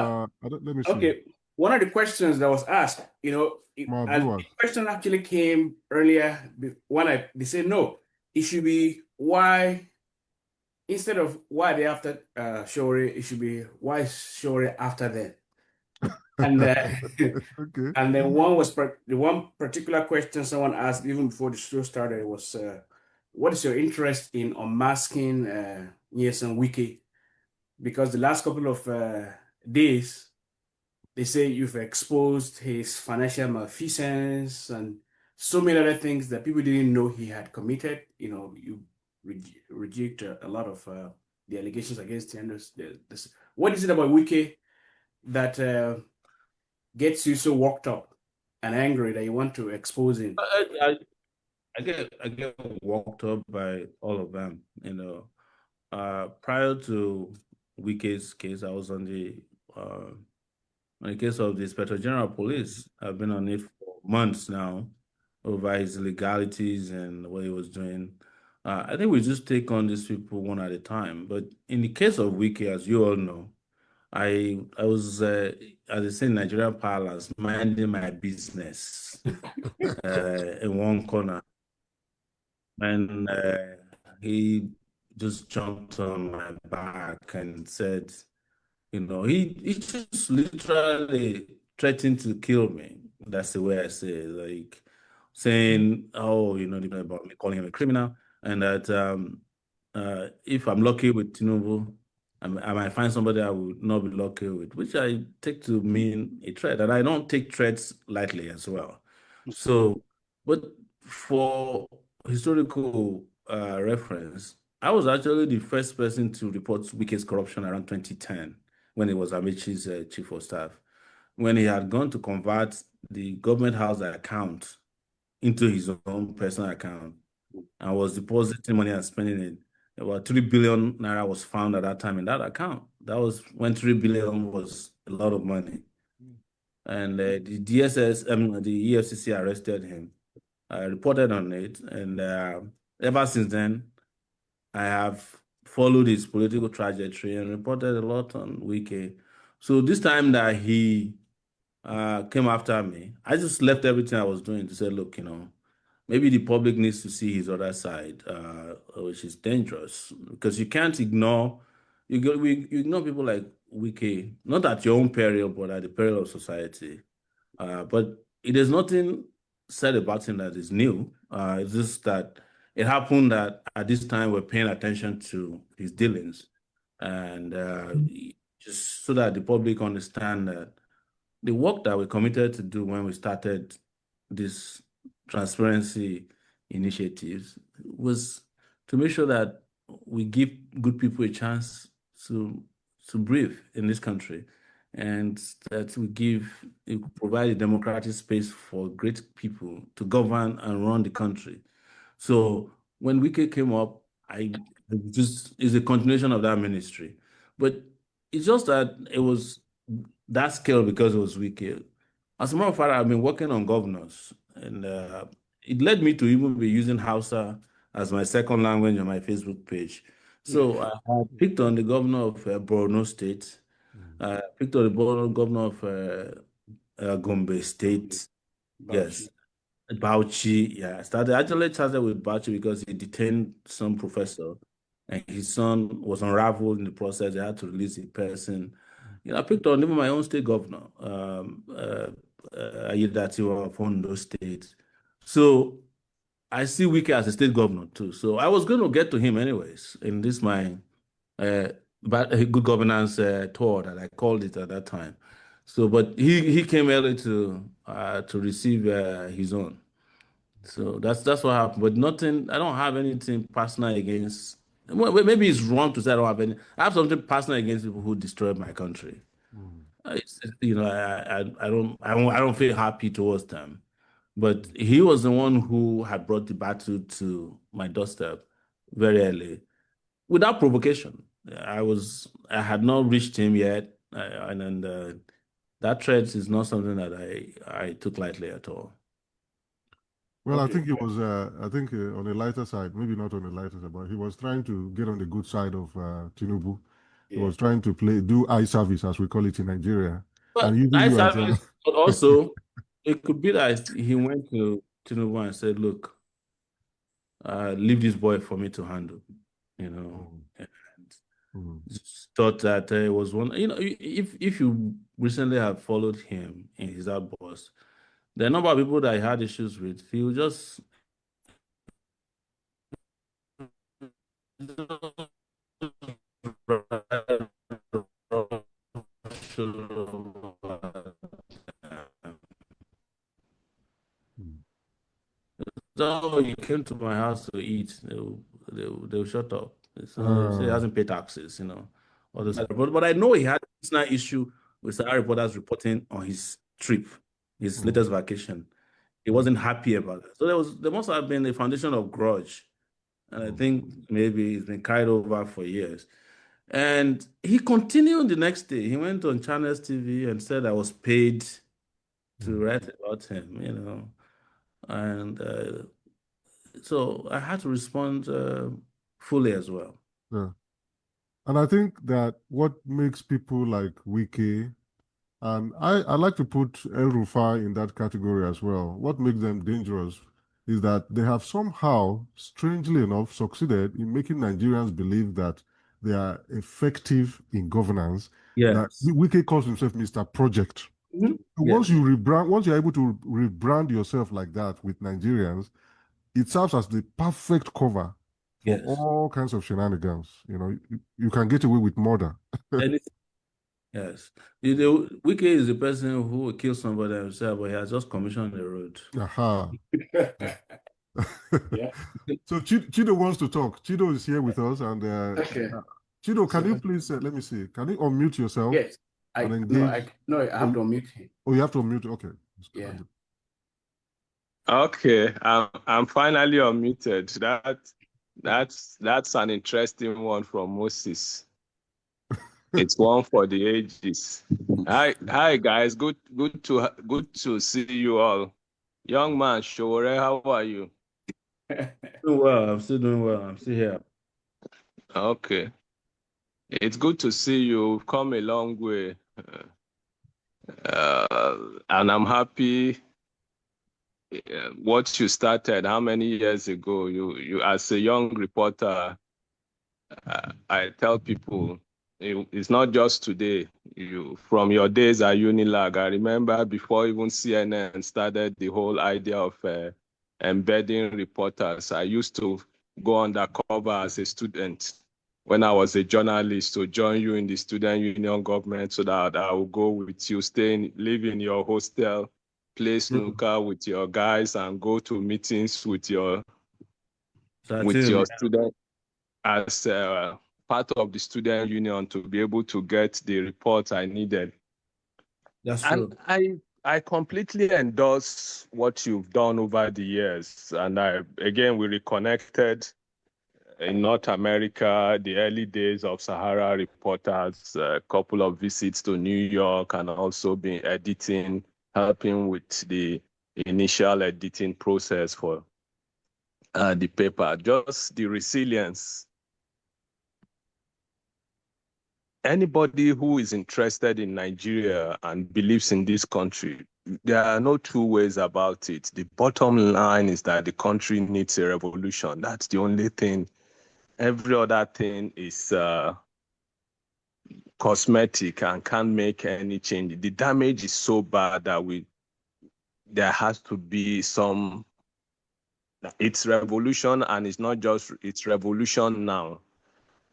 Let me see. Okay, one of the questions that was asked, the question actually came earlier when they said no, it should be why. Instead of why they after Sowore, it should be why Sowore after them. And okay. And then one particular question someone asked even before the show started was, what is your interest in unmasking Nyesom Wike? Because the last couple of days, they say you've exposed his financial malfeasance and so many other things that people didn't know he had committed. You reject a lot of the allegations against him. What is it about Wike that gets you so worked up and angry that you want to expose him? I get worked up by all of them. Prior to Wike's case, I was on the case of the Inspector General of Police. I've been on it for months now over his illegalities and what he was doing. I think we just take on these people one at a time. But in the case of Wike, as you all know, I was, as I say in Nigerian parlance, minding my business in one corner. And he just jumped on my back and said, he just literally threatened to kill me. That's the way I say it. Like saying, about me calling him a criminal. And that if I'm lucky with Tinubu, I might find somebody I would not be lucky with, which I take to mean a threat. And I don't take threats lightly as well. So, but for historical reference, I was actually the first person to report Wike's corruption around 2010 when he was Amichi's chief of staff, when he had gone to convert the government house account into his own personal account and was depositing money and spending it. About 3 billion naira was found at that time in that account. That was when 3 billion was a lot of money. And the the EFCC arrested him. I reported on it, and ever since then, I have followed his political trajectory and reported a lot on Wike. So this time that he came after me, I just left everything I was doing to say, look, maybe the public needs to see his other side, which is dangerous because you can't ignore you ignore people like Wike, not at your own peril, but at the peril of society. But it is nothing said about him that is new. It's just that it happened that at this time we're paying attention to his dealings, and just so that the public understand that the work that we committed to do when we started this transparency initiatives was to make sure that we give good people a chance to breathe in this country, and that we provide a democratic space for great people to govern and run the country. So when Wike came up, I just is a continuation of that ministry, but it's just that it was that scale because it was Wike. As a matter of fact, I've been working on governors, and it led me to even be using Hausa as my second language on my Facebook page. So I had picked on the governor of Borno State, picked on the governor of Gombe State, yes, Bauchi. Yeah, actually started with Bauchi because he detained some professor, and his son was unraveled in the process. They had to release the person. I picked on even my own state governor, Ingratitude of Ondo State. So I see Wike as a state governor too. So I was going to get to him anyways in this my good governance tour that I called it at that time. So, but he came early to receive his own. So that's what happened. But nothing. I don't have anything personal against. Well, maybe it's wrong to say I don't have any. I have something personal against people who destroyed my country. I don't feel happy towards them. But he was the one who had brought the battle to my doorstep very early, without provocation. I had not reached him yet, and that threat is not something that I took lightly at all. Well, I Okay. think it was, I think on the lighter side, maybe not on the lighter side, but he was trying to get on the good side of Tinubu. He Yeah. was trying to do eye service, as we call it in Nigeria, But and using I you as service, but also it could be that he went to Tinubu and said, "Look, leave this boy for me to handle," and just thought that it was one. If you recently have followed him in his outburst, the number of people that he had issues with, he would just so he came to my house to eat. They'll shut up. So they say he hasn't paid taxes, all this. But I know he had a personal issue with Sahara reporters reporting on his trip, his latest vacation. He wasn't happy about it. So there must have been a foundation of grudge. And I think maybe it's been carried over for years. And he continued the next day. He went on Channels TV and said I was paid to write about him, And so I had to respond fully as well. Yeah. And I think that what makes people like Wike, and I like to put El Rufai in that category as well. What makes them dangerous is that they have somehow, strangely enough, succeeded in making Nigerians believe that they are effective in governance. That Yes. Wike calls himself Mr. Project. Mhm. So once you rebrand, once you're able to rebrand yourself like that with Nigerians, it serves as the perfect cover for Yes. all kinds of shenanigans. You can get away with murder. Anything. Yes. Wike is the person who will kill somebody himself, but he has just commissioned the road. Aha. Yeah. So Chido wants to talk. Chido is here with us, and Okay. Chido, can So- you please let me see? Can you unmute yourself? Yes. And I engage? have to unmute him. Oh, you have to unmute. Okay. Yeah. Okay, I'm finally unmuted. That's an interesting one from Moses. It's one for the ages. Hi guys, good to see you all. Young man, Sowore, how are you? Doing well. I'm still doing well. I'm still here. Okay, it's good to see you. You've come a long way, and I'm happy. What you started, how many years ago? You as a young reporter. I tell people it's not just today. From your days at Unilag, I remember before even CNN started the whole idea of embedding reporters. I used to go undercover as a student when I was a journalist to join you in the student union government so that I will go with you, live in your hostel, play snooker with your guys, and go to meetings with your student as part of the student union to be able to get the reports I needed. That's and true. I completely endorse what you've done over the years. And we reconnected in North America, the early days of Sahara Reporters, a couple of visits to New York, and also been editing, helping with the initial editing process for the paper. Just the resilience. Anybody who is interested in Nigeria and believes in this country, there are no two ways about it. The bottom line is that the country needs a revolution. That's the only thing. Every other thing is cosmetic and can't make any change. The damage is so bad that there has to be it's revolution, and it's not just, it's revolution now.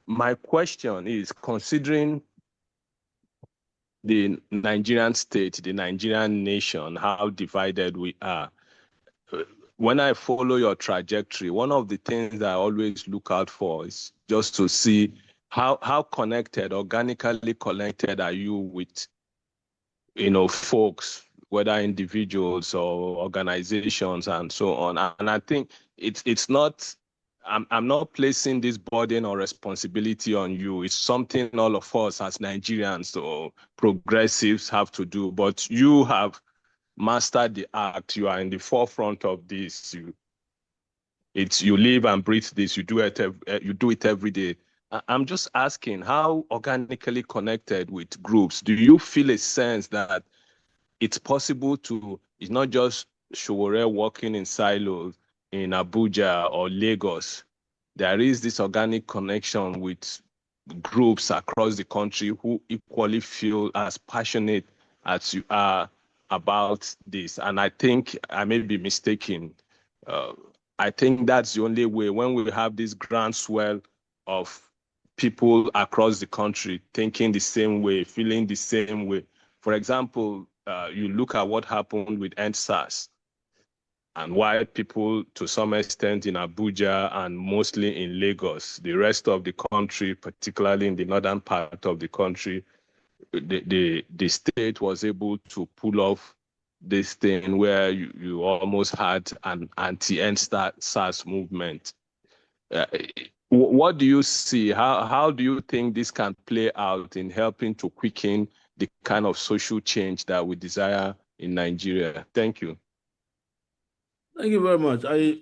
My question is, considering the Nigerian state, the Nigerian nation, how divided we are. When I follow your trajectory, one of the things I always look out for is just to see how connected, organically connected are you with, folks, whether individuals or organizations and so on. And I think it's not, I'm not placing this burden or responsibility on you. It's something all of us as Nigerians or progressives have to do. But you have mastered the act. You are in the forefront of this. You live and breathe this. You do it every day. I'm just asking, how organically connected with groups? Do you feel a sense that it's possible it's not just Sowore working in silos in Abuja or Lagos. There is this organic connection with groups across the country who equally feel as passionate as you are about this. And I think I may be mistaken. I think that's the only way, when we have this groundswell of people across the country thinking the same way, feeling the same way. For example, you look at what happened with EndSARS and why people, to some extent in Abuja and mostly in Lagos, the rest of the country, particularly in the northern part of the country, the state was able to pull off this thing where you almost had an anti-EndSARS movement. What do you see? How do you think this can play out in helping to quicken the kind of social change that we desire in Nigeria? Thank you. Thank you very much. I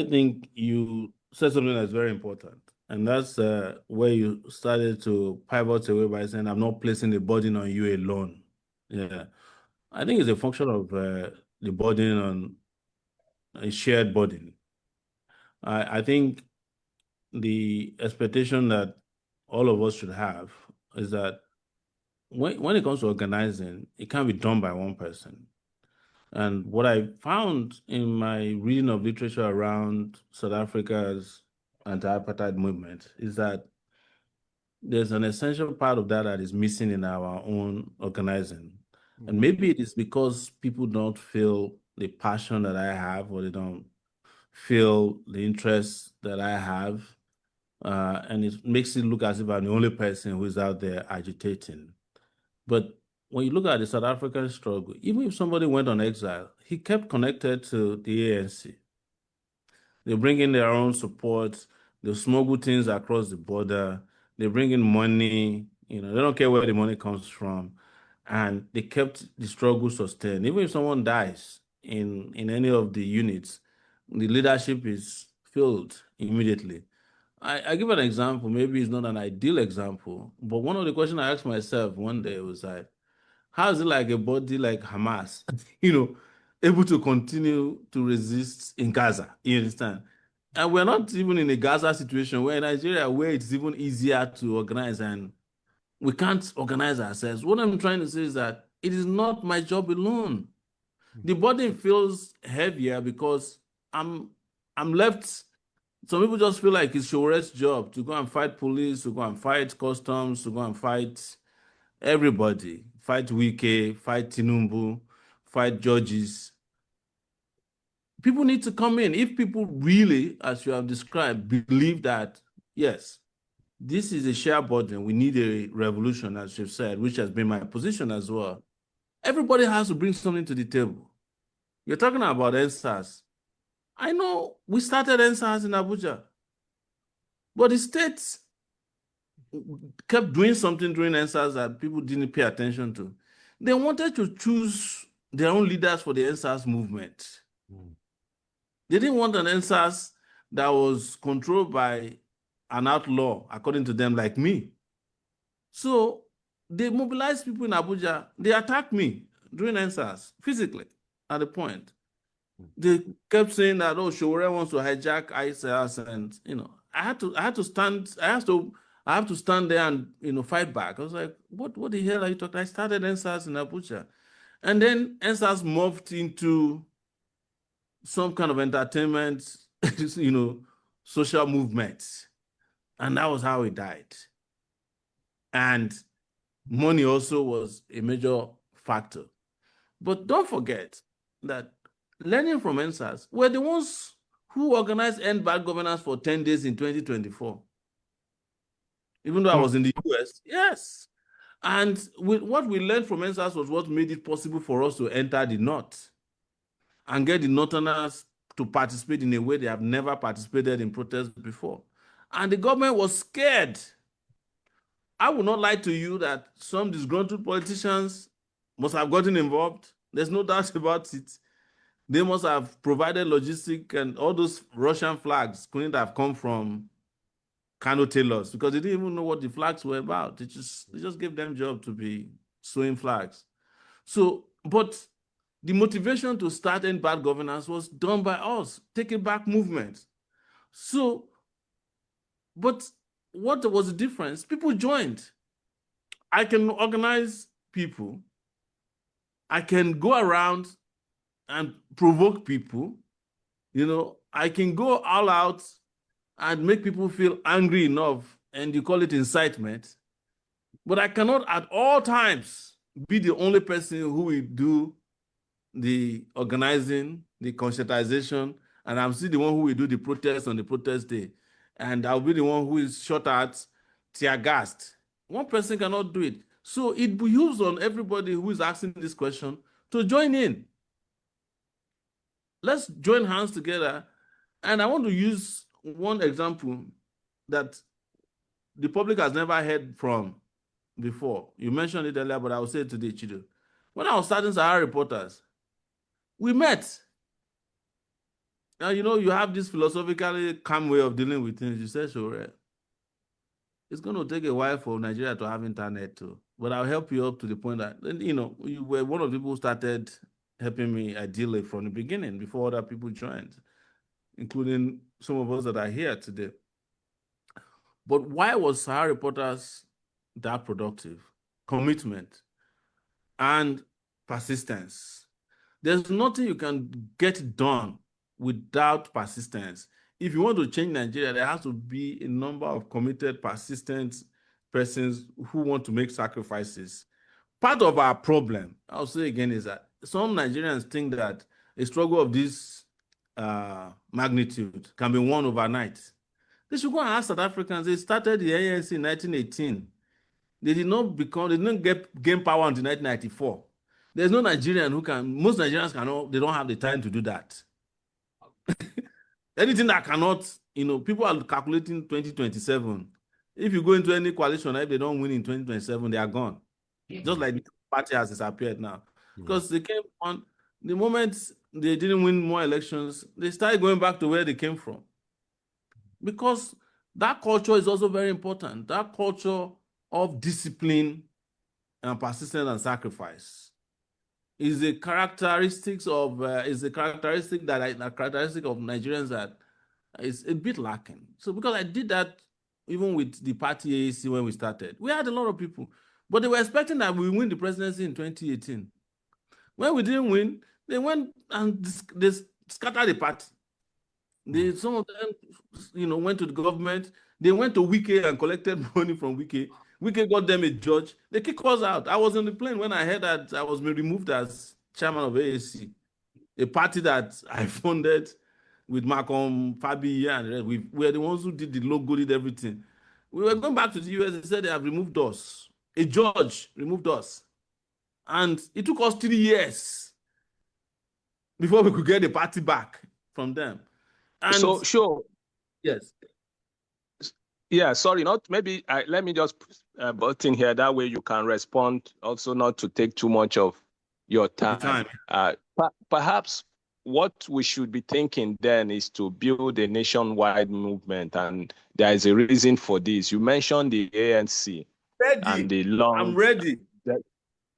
think you said something that's very important, and that's where you started to pivot away by saying, "I'm not placing the burden on you alone." Yeah, I think it's a function of the burden on a shared burden. I think the expectation that all of us should have is that when it comes to organizing, it can't be done by one person. And what I found in my reading of literature around South Africa's anti-apartheid movement is that there's an essential part of that is missing in our own organizing. And maybe it is because people don't feel the passion that I have, or they don't feel the interest that I have. And it makes it look as if I'm the only person who is out there agitating. But when you look at the South African struggle, even if somebody went on exile, he kept connected to the ANC. They bring in their own support. They smuggle things across the border. They bring in money. They don't care where the money comes from. And they kept the struggle sustained. Even if someone dies in any of the units, the leadership is filled immediately. I give an example. Maybe it's not an ideal example, but one of the questions I asked myself one day was like, how is it like a body like Hamas, able to continue to resist in Gaza? You understand? And we're not even in a Gaza situation. We're in Nigeria where it's even easier to organize, and we can't organize ourselves. What I'm trying to say is that it is not my job alone. The burden feels heavier because I'm left. Some people just feel like it's Sowore's job to go and fight police, to go and fight customs, to go and fight everybody, fight Wike, fight Tinubu, fight judges. People need to come in. If people really, as you have described, believe that, yes, this is a shared burden, we need a revolution, as you've said, which has been my position as well. Everybody has to bring something to the table. You're talking about NSAS. I know we started NSAS in Abuja, but the states kept doing something during NSAS that people didn't pay attention to. They wanted to choose their own leaders for the NSAS movement. They didn't want an NSAS that was controlled by an outlaw, according to them, like me. So they mobilized people in Abuja. They attacked me during NSAS physically at the point. They kept saying that, oh, Sowore wants to hijack ISIS, and I have to stand there and fight back. I was like, what the hell are you talking? I started NSAS in Abuja. And then NSAS morphed into some kind of entertainment, social movement. And that was how it died. And money also was a major factor. But don't forget that learning from NSAS were the ones who organized End Bad Governance for 10 days in 2024. Even though I was in the US, yes. And what we learned from NSAS was what made it possible for us to enter the North and get the Northerners to participate in a way they have never participated in protests before. And the government was scared. I will not lie to you that some disgruntled politicians must have gotten involved. There's no doubt about it. They must have provided logistic, and all those Russian flags couldn't have come from Kano tailors because they didn't even know what the flags were about. They just gave them job to be sewing flags. So, but the motivation to start End Bad Governance was done by us, Take It Back movement. So, but what was the difference? People joined. I can organize people. I can go around and provoke people. I can go all out and make people feel angry enough, and you call it incitement. But I cannot at all times be the only person who will do the organizing, the conscientization, and I'm still the one who will do the protest on the protest day. And I'll be the one who is shot at, tear gassed. One person cannot do it. So it behooves on everybody who is asking this question to join in. Let's join hands together. And I want to use one example that the public has never heard from before. You mentioned it earlier, but I will say it today, Chido. When I was starting Sahara Reporters, we met. Now, you have this philosophically calm way of dealing with things. You said, sure, it's going to take a while for Nigeria to have internet too. But I'll help you up to the point that, you were one of the people who started helping me ideally from the beginning before other people joined, including some of us that are here today. But why was Sahara Reporters that productive? Commitment and persistence. There's nothing you can get done without persistence. If you want to change Nigeria, there has to be a number of committed, persistent persons who want to make sacrifices. Part of our problem, I'll say again, is that some Nigerians think that a struggle of this magnitude can be won overnight. They should go and ask South Africans. They started the ANC in 1918. They didn't gain power until 1994. There's no Nigerian who can, most Nigerians cannot, they don't have the time to do that. Anything that cannot, people are calculating 2027. If you go into any coalition, if they don't win in 2027, they are gone. Just like the party has disappeared now. Because they came on, the moment they didn't win more elections, they started going back to where they came from. Because that culture is also very important. That culture of discipline and persistence and sacrifice is a characteristic of Nigerians that is a bit lacking. So because I did that even with the party AAC when we started, we had a lot of people, but they were expecting that we win the presidency in 2018. When we didn't win, they went and they scattered the party. Some of them, went to the government. They went to Wike and collected money from Wike. Wike got them a judge. They kicked us out. I was on the plane when I heard that I was removed as chairman of AAC, a party that I funded with Malcolm Fabi and we were the ones who did the logo, did everything. We were going back to the US. They said they have removed us. A judge removed us. And it took us 3 years before we could get the party back from them. And so sure. Yes. Yeah, sorry, let me just butt in here. That way you can respond, also not to take too much of your time. Perhaps what we should be thinking then is to build a nationwide movement, and there is a reason for this. You mentioned the ANC and the long. I'm ready.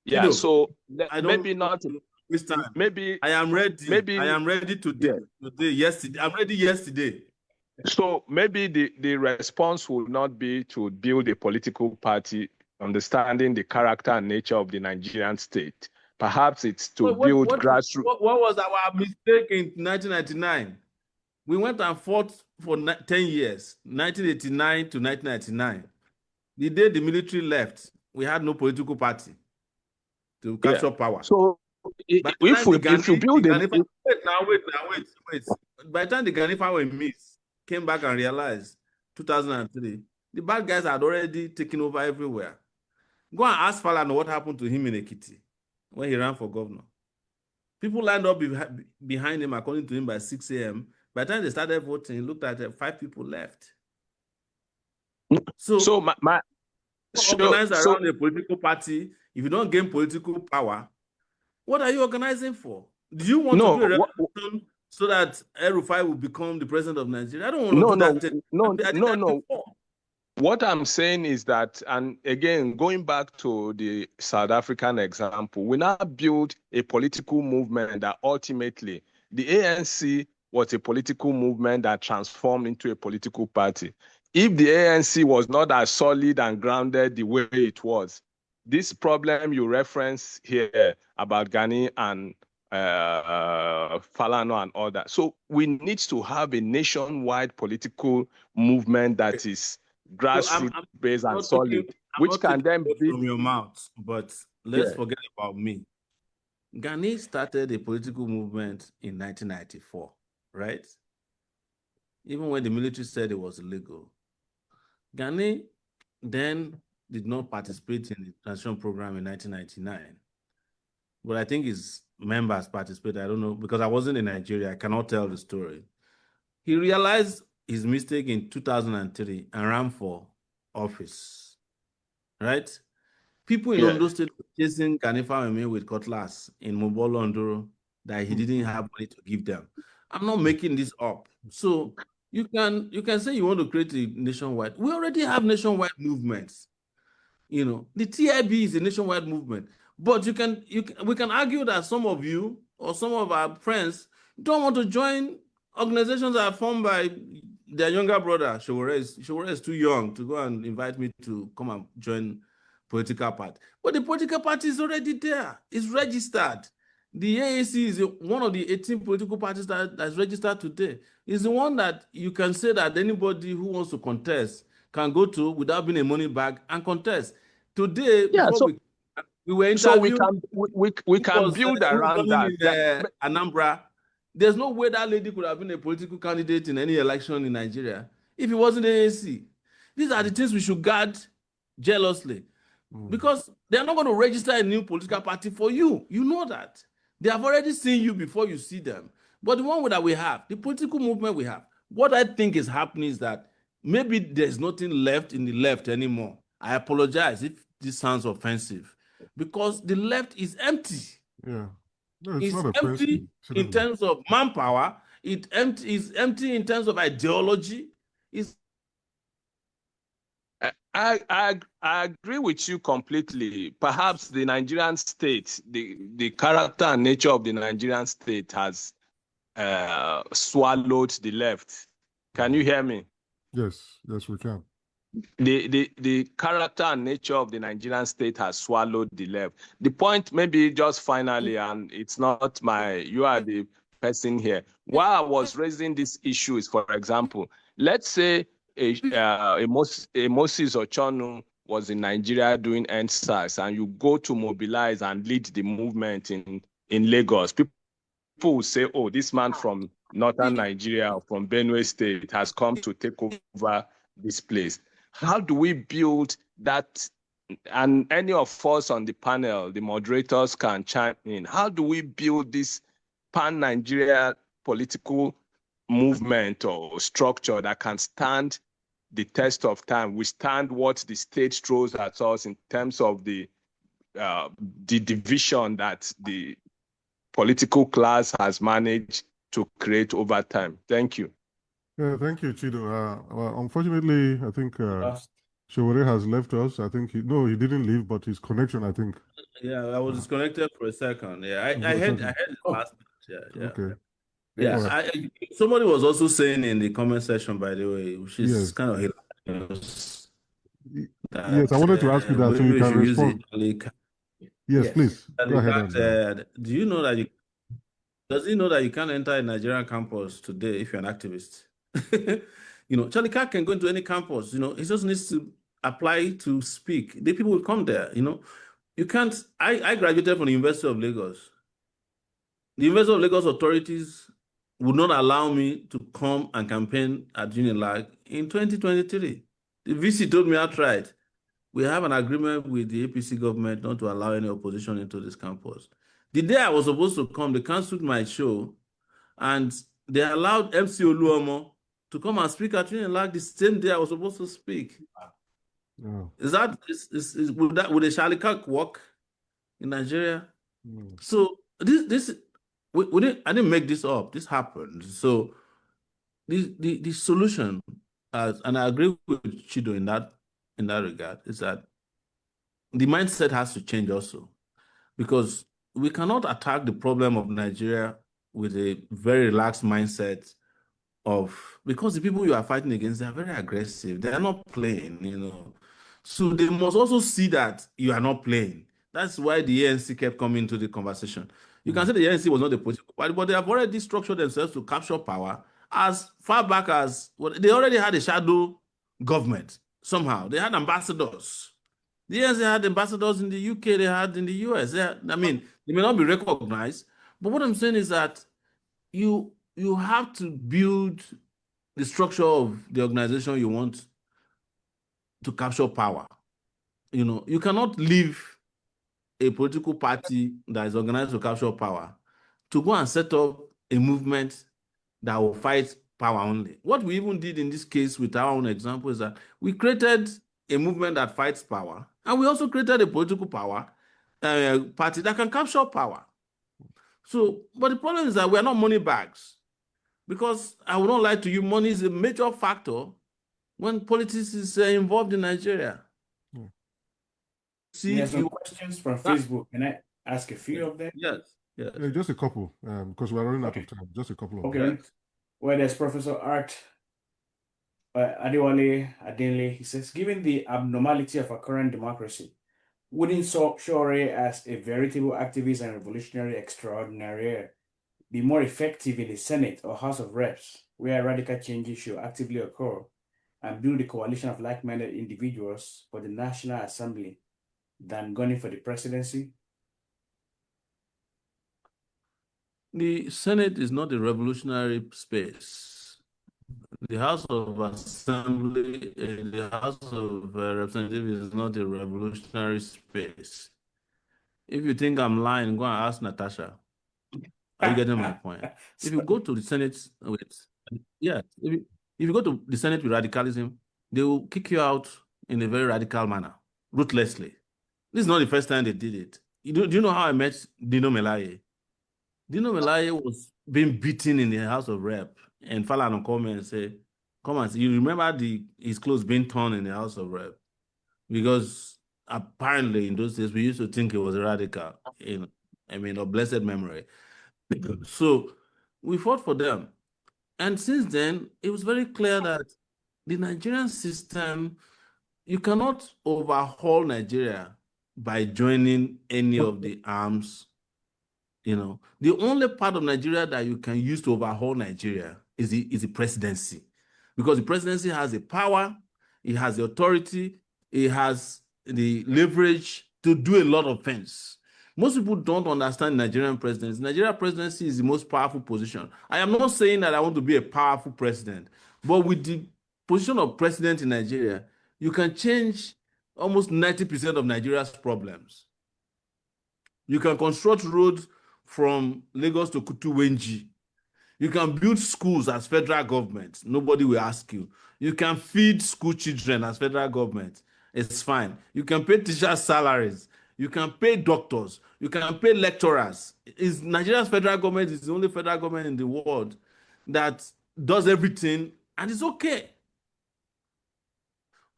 Yeah, so maybe not this time. Maybe I am ready. Maybe I am ready today. Yesterday. I'm ready yesterday. So maybe the response will not be to build a political party, understanding the character and nature of the Nigerian state. Perhaps it's to build grassroots. What was our mistake in 1999? We went and fought for 10 years, 1989 to 1999. The day the military left, we had no political party to capture power. So if you build it... Wait. By the time the Ganifa were missed, came back and realized 2003, the bad guys had already taken over everywhere. Go and ask Falana what happened to him in Ekiti when he ran for governor. People lined up behind him, according to him, by 6 a.m. By the time they started voting, he looked at 5 people left. So organize around a political party. If you don't gain political power, what are you organizing for? Do you want to do a revolution so that El-Rufai will become the president of Nigeria? I don't want to do that. No. What I'm saying is that, and again, going back to the South African example, we now build a political movement that ultimately, the ANC was a political movement that transformed into a political party. If the ANC was not as solid and grounded the way it was, this problem you reference here about Gani and Falana and all that. So we need to have a nationwide political movement that is grassroots based and solid, which can then be from your mouth. But let's forget about me. Gani started a political movement in 1994, right? Even when the military said it was illegal. Gani then did not participate in the transition program in 1999. But I think his members participated. I don't know, because I wasn't in Nigeria. I cannot tell the story. He realized his mistake in 2003 and ran for office, right? People in Ondo State were chasing Ganifa Weme with cutlass in Mobolo Ondoro that he didn't have money to give them. I'm not making this up. So you can say you want to create a nationwide. We already have nationwide movements. The TIB is a nationwide movement. But we can argue that some of you or some of our friends don't want to join organizations that are formed by their younger brother. Sowore is too young to go and invite me to come and join political party. But the political party is already there. It's registered. The AAC is one of the 18 political parties that's registered today. It's the one that you can say that anybody who wants to contest can go to without being a money bag and contest. Today, We were So interviewed. we can build around that. In Anambra. There's no way that lady could have been a political candidate in any election in Nigeria if it wasn't the ANC. These are the things we should guard jealously, because they're not going to register a new political party for you. You know that. They have already seen you before you see them. But the one that we have, the political movement we have, what I think is happening is that maybe there's nothing left in the left anymore. I apologize if this sounds offensive, because the left is empty. Yeah. No, it's It's not empty in terms of manpower. It's empty in terms of ideology. I agree with you completely. Perhaps the Nigerian state, the character and nature of the Nigerian state has swallowed the left. Can you hear me? Yes, we can. The character and nature of the Nigerian state has swallowed the left. The point, maybe just finally, and it's not you are the person here. Why I was raising this issue is, for example, let's say a Moses Ochonu was in Nigeria doing EndSARS, and you go to mobilize and lead the movement in Lagos. People will say, oh, this man from northern Nigeria, from Benue State, has come to take over this place. How do we build that? And any of us on the panel, the moderators can chime in. How do we build this pan-Nigeria political movement or structure that can stand the test of time, withstand what the state throws at us in terms of the division that the political class has managed to create over time? Thank you. Yeah, thank you, Chido. Well, unfortunately, I think Sowore has left us. I think he didn't leave, but his connection, I think. Yeah, I was disconnected for a second. Yeah, I heard the last bit. Yeah. Okay. Yeah, Right. Somebody was also saying in the comment section, by the way, which is kind of hilarious. Yes, I wanted to ask you that so you can respond. Yes, please. Go ahead. Do you know that does he know that you can't enter a Nigerian campus today if you're an activist? Charlie Kirk can go into any campus. He just needs to apply to speak. The people will come there. You can't. I graduated from the University of Lagos. The University of Lagos authorities would not allow me to come and campaign at Unilag in 2023. The VC told me outright, we have an agreement with the APC government not to allow any opposition into this campus. The day I was supposed to come, they canceled my show, and they allowed MC Oluomo to come and speak at Unilag the same day I was supposed to speak. Oh. Would a Charlie Kirk work in Nigeria? So I didn't make this up. This happened. So the solution, and I agree with Chido in that regard, is that the mindset has to change also, because we cannot attack the problem of Nigeria with a very relaxed mindset because the people you are fighting against, they are very aggressive. They are not playing, So they must also see that you are not playing. That's why the ANC kept coming to the conversation. You can say the ANC was not a political party, but they have already structured themselves to capture power as far back as they already had a shadow government somehow. They had ambassadors. The ANC had ambassadors in the UK, they had in the US. They may not be recognized, but what I'm saying is that you have to build the structure of the organization you want to capture power. You cannot leave a political party that is organized to capture power to go and set up a movement that will fight power only. What we even did in this case with our own example is that we created a movement that fights power, and we also created a political power party that can capture power. But the problem is that we are not money bags, because I will not lie to you, money is a major factor when politics is involved in Nigeria. There's some questions from Facebook. Can I ask a few of them? Yes. Just a couple, because we're running out of time. Just a couple of them. Well, there's Professor Art Adewale Adenle. He says, given the abnormality of our current democracy, wouldn't Sowore, as a veritable activist and revolutionary extraordinaire, be more effective in the Senate or House of Reps, where radical changes should actively occur, and build a coalition of like-minded individuals for the National Assembly than gunning for the presidency? The Senate is not a revolutionary space. The House of Assembly, the House of Representatives is not a revolutionary space. If you think I'm lying, go and ask Natasha. Are you getting my point? If you go to the Senate with, yeah, if you go to the Senate with radicalism, they will kick you out in a very radical manner, ruthlessly. This is not the first time they did it. Do you know how I met Dino Melaye? Dino Melaye was being beaten in the House of Rep, and Falana called me and said, "Come on, you remember his clothes being torn in the House of Rep?" Because apparently in those days we used to think he was a radical, of blessed memory. So we fought for them. And since then, it was very clear that the Nigerian system, you cannot overhaul Nigeria by joining any of the arms. The only part of Nigeria that you can use to overhaul Nigeria is the presidency, because the presidency has the power, it has the authority, it has the leverage to do a lot of things. Most people don't understand Nigerian presidency. Nigerian presidency is the most powerful position. I am not saying that I want to be a powerful president, but with the position of president in Nigeria, you can change almost 90% of Nigeria's problems. You can construct roads from Lagos to Kutuwenji. You can build schools as federal government. Nobody will ask you. You can feed school children as federal government. It's fine. You can pay teachers' salaries. You can pay doctors. You can pay lecturers. Nigeria's federal government is the only federal government in the world that does everything, and it's okay.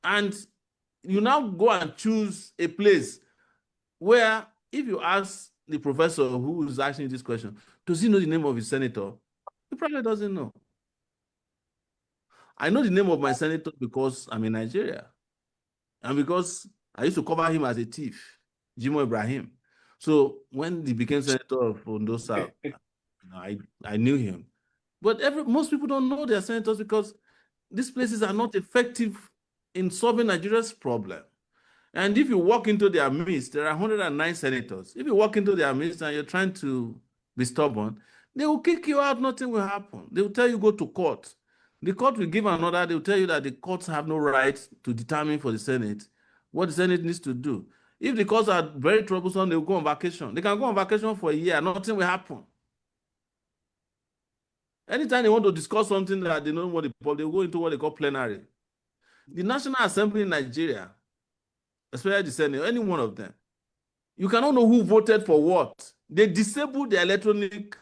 And you now go and choose a place where, if you ask the professor who is asking this question, does he know the name of his senator? He probably doesn't know. I know the name of my senator because I'm in Nigeria, and because I used to cover him as a thief, Jimo Ibrahim. So when he became senator of Ondo South, I knew him. But most people don't know their senators because these places are not effective in solving Nigeria's problem. And if you walk into their midst, there are 109 senators. If you walk into their midst and you're trying to be stubborn, they will kick you out, nothing will happen. They will tell you go to court. The court will give an order, they will tell you that the courts have no right to determine for the Senate what the Senate needs to do. If the courts are very troublesome, they will go on vacation. They can go on vacation for a year, nothing will happen. Anytime they want to discuss something that they don't want to, they will go into what they call plenary. The National Assembly in Nigeria, especially the Senate, any one of them, you cannot know who voted for what. They disabled the electronic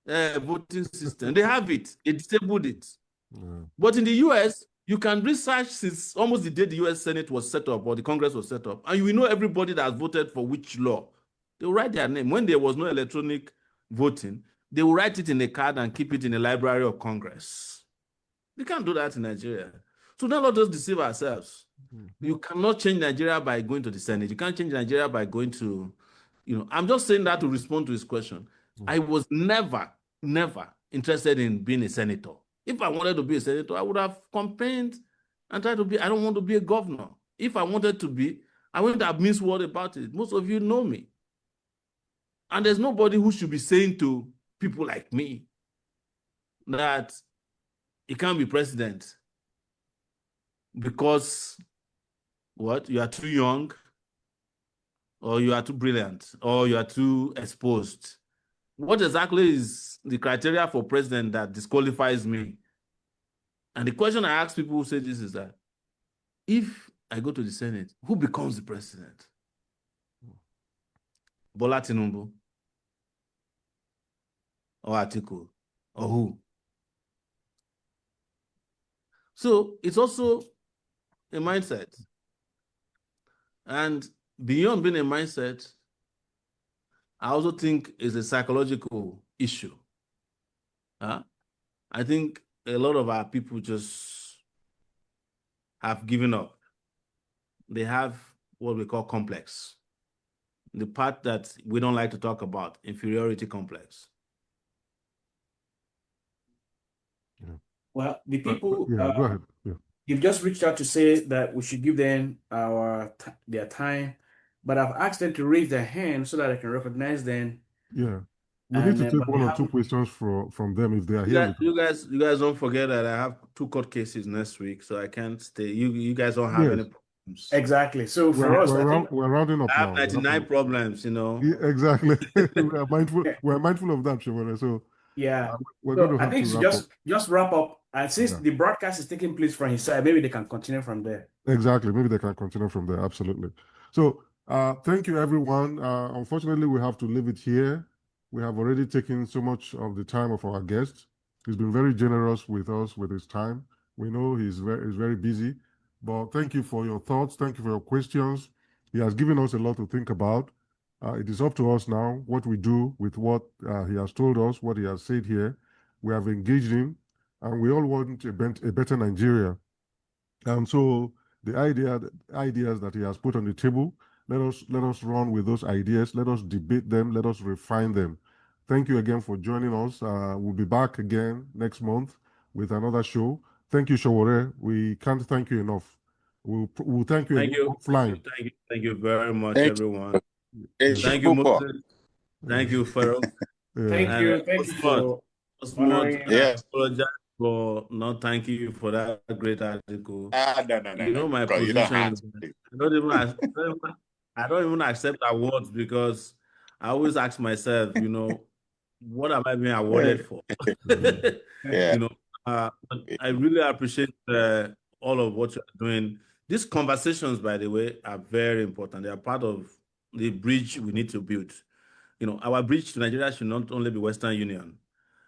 voting system. They have it. They disabled it. Yeah. But in the US, you can research since almost the day the US Senate was set up or the Congress was set up, and you will know everybody that has voted for which law. They will write their name. When there was no electronic voting, they will write it in a card and keep it in the Library of Congress. They can't do that in nigeria. So now let us deceive ourselves. You cannot change Nigeria by going to the Senate. You can't change Nigeria by going to, I'm just saying that to respond to his question. I was never interested in being a senator. If I wanted to be a senator, I would have campaigned and tried to be. I don't want to be a governor. If I wanted to be, I wouldn't have minced word about it. Most of you know me. And there's nobody who should be saying to people like me that he can't be president because what? You are too young, or you are too brilliant, or you are too exposed. What exactly is the criteria for president that disqualifies me? And the question I ask people who say this is that if I go to the Senate, who becomes the president? Bola Tinubu or Atiku or who? So it's also a mindset. And beyond being a mindset, I also think it's a psychological issue. I think a lot of our people just have given up. They have what we call complex. The part that we don't like to talk about, inferiority complex. Yeah. Well, the people, go ahead. Yeah. You've just reached out to say that we should give them their time but I've asked them to raise their hand so that I can recognize them. Yeah. We need to take But one they or two haven't. questions from them if they are You here guys, with us. you guys don't forget that I have 2 court cases next week, so I can't stay. You guys don't have any Yes. problems. Exactly. So for We're, us, I we're, think, we're rounding up I have now. 99 problems, you know. Yeah, exactly. We're mindful of that, Sowore. So yeah. we're going So to I have think to to wrap up. just wrap up, and since Yeah. the broadcast is taking place from his side, maybe they can continue from there. Exactly. Maybe they can continue from there. Absolutely. So thank you, everyone. Unfortunately, we have to leave it here. We have already taken so much of the time of our guest. He's been very generous with us with his time. We know he's very busy, but thank you for your thoughts. Thank you for your questions. He has given us a lot to think about. It is up to us now what we do with what he has told us, what he has said here. We have engaged him, and we all want a better Nigeria. And so the ideas that he has put on the table, let us run with those ideas. Let us debate them. Let us refine them. Thank you again for joining us. We'll be back again next month with another show. Thank you, Sowore. We can't thank you enough. We'll thank you Thank again you, offline. thank you very much, Thank everyone. you. It's Yeah. Thank you, Shupo. Moses. Thank you, Pharaoh. Yeah. Thank And you. Thank you for Osmond, honoring. I Yes. apologize for not thanking you for that great article. No. You know my God, you don't position. have to. I don't even accept awards because I always ask myself, you know, what am I being awarded for? Yeah. You know, but I really appreciate all of what you're doing. These conversations, by the way, are very important. They are part of the bridge we need to build. You know, our bridge to Nigeria should not only be Western Union.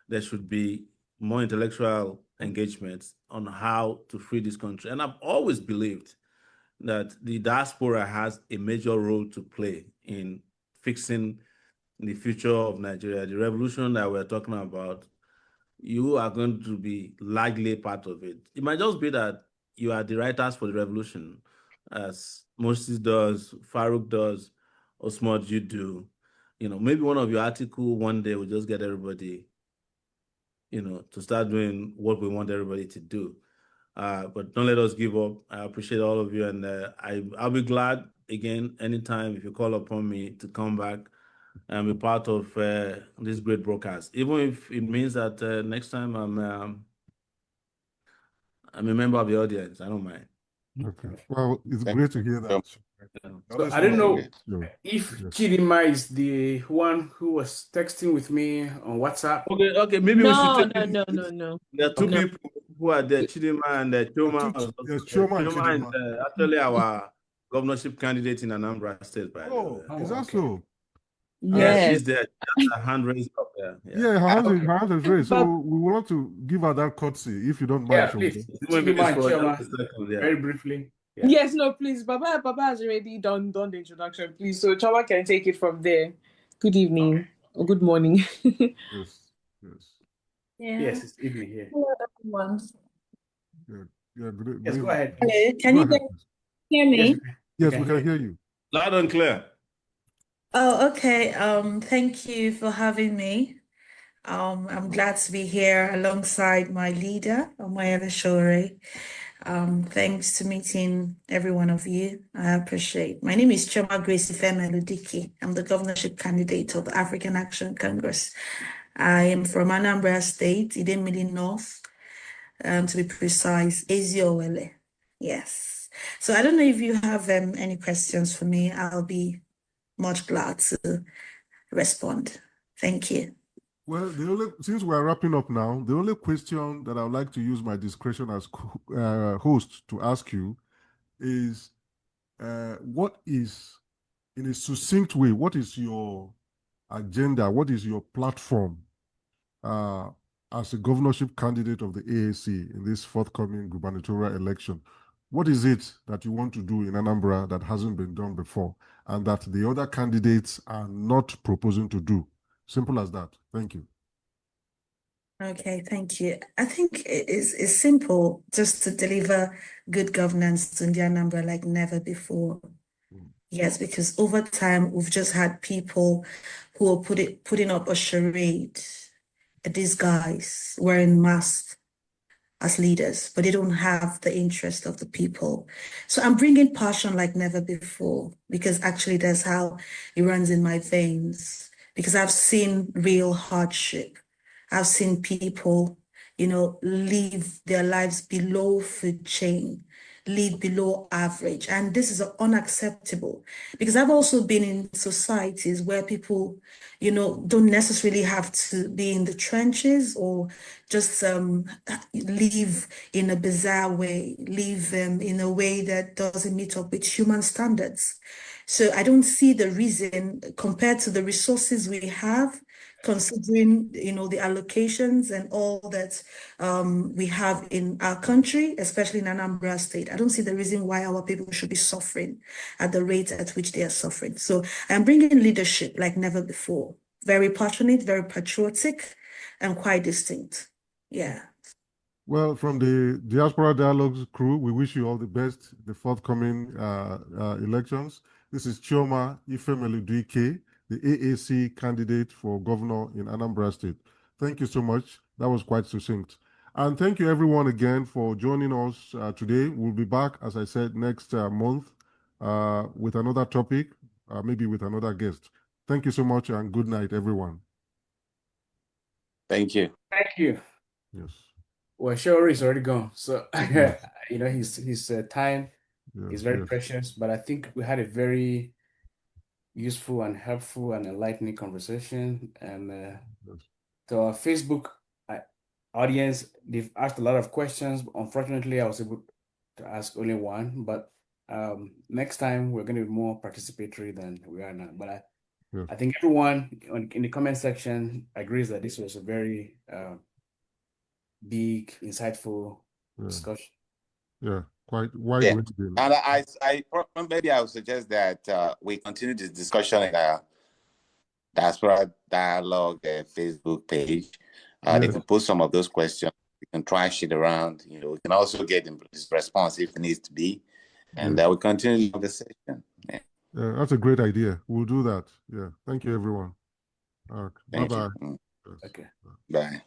There should be more intellectual engagement on how to free this country. And I've always believed that the diaspora has a major role to play in fixing the future of Nigeria. The revolution that we're talking about, you are going to be largely part of it. It might just be that you are the writers for the revolution, as Moses does, Farouk does, Osmond, you do. You know, maybe one of your article one day will just get everybody, you know, to start doing what we want everybody to do. But don't let us give up. I appreciate all of you, and I'll be glad again anytime if you call upon me to come back and be part of this great broadcast, even if it means that next time I'm a member of the audience. I don't mind. Okay. Well, it's great to hear that. So I don't know No. if Yes. Chidima is the one who was texting with me on WhatsApp. Okay, maybe we should No, take no, it. no, no, no. There are two No. people who are there, Chidima and Choma. Yes, Choma and Choma is Chidinma. actually our governorship candidate in Anambra State, by the way. Oh, is Oh, that okay. so? Yeah, Yes. she's there. She has her hand raised up there. Yeah, her hand is raised. So But we want to give her that courtesy, if you don't mind, Yeah, Sowore. please. Maybe Chidima and for Chioma, just a second, yeah. very briefly. Yeah. yes, no, please. Baba has already done the introduction, please. So Chama can take it from there. Good evening or good morning. Yes, yes. Yeah. Yes, it's evening here. Hello, everyone. Yeah, good Yes, go evening. ahead, please. Hello, can Go you ahead. hear Yes, me? we Yes, can we hear can hear you. Loud and clear. Oh, okay. Thank you for having me. I'm glad to be here alongside my leader, Omoyele Sowore. Thanks to meeting every one of you. I appreciate. My name is Choma Grace Ifeme Ludiki. I'm the governorship candidate of the African Action Congress. I am from Anambra State, Idemili North, to be precise, Eziowele. Yes. So I don't know if you have any questions for me. I'll be much glad to respond. Thank you. Well, since we're wrapping up now, the only question that I would like to use my discretion as host to ask you is, what is, in a succinct way, what is your agenda? What is your platform as a governorship candidate of the AAC in this forthcoming gubernatorial election? What is it that you want to do in Anambra that hasn't been done before and that the other candidates are not proposing to do? Simple as that. Thank you. Okay, thank you. I think it's simple, just to deliver good governance to Indian number like never before. Yes, because over time we've just had people who are putting up a charade, a disguise, wearing masks, as leaders, but they don't have the interest of the people. So I'm bringing passion like never before, because actually that's how it runs in my veins, because I've seen real hardship. I've seen people, live their lives below food chain, live below average. And this is unacceptable, because I've also been in societies where people, don't necessarily have to be in the trenches or just live in a bizarre way, live in a way that doesn't meet up with human standards. So I don't see the reason, compared to the resources we have, considering the allocations and all that we have in our country, especially in Anambra State. I don't see the reason why our people should be suffering at the rate at which they are suffering. So I'm bringing leadership like never before. Very passionate, very patriotic, and quite distinct. Yeah. Well, from the Diaspora Dialogues crew, we wish you all the best the forthcoming elections. This is Chioma Ifemeludike, the AAC candidate for governor in Anambra State. Thank you so much. That was quite succinct. And thank you everyone again for joining us today. We'll be back, as I said, next month with another topic, maybe with another guest. Thank you so much and good night, everyone. Thank you. Thank you. Yes. Well, Sowore is already gone, so Yes. his time is very precious. But I think we had a very useful and helpful and enlightening conversation. And Yes. to our Facebook audience, they've asked a lot of questions. Unfortunately, I was able to ask only one, but next time we're going to be more participatory than we are now. But I think everyone in the comment section agrees that this was a very big, insightful discussion. Yeah, quite wide-ranging. And maybe I would suggest that we continue this discussion in our Diaspora Dialogue Facebook page. They can post some of those questions. We can trash it around. We can also get this response if it needs to be, and we continue the conversation. Yeah, that's a great idea. We'll do that. Yeah, thank you, everyone. Thank bye-bye. you. Okay. Bye.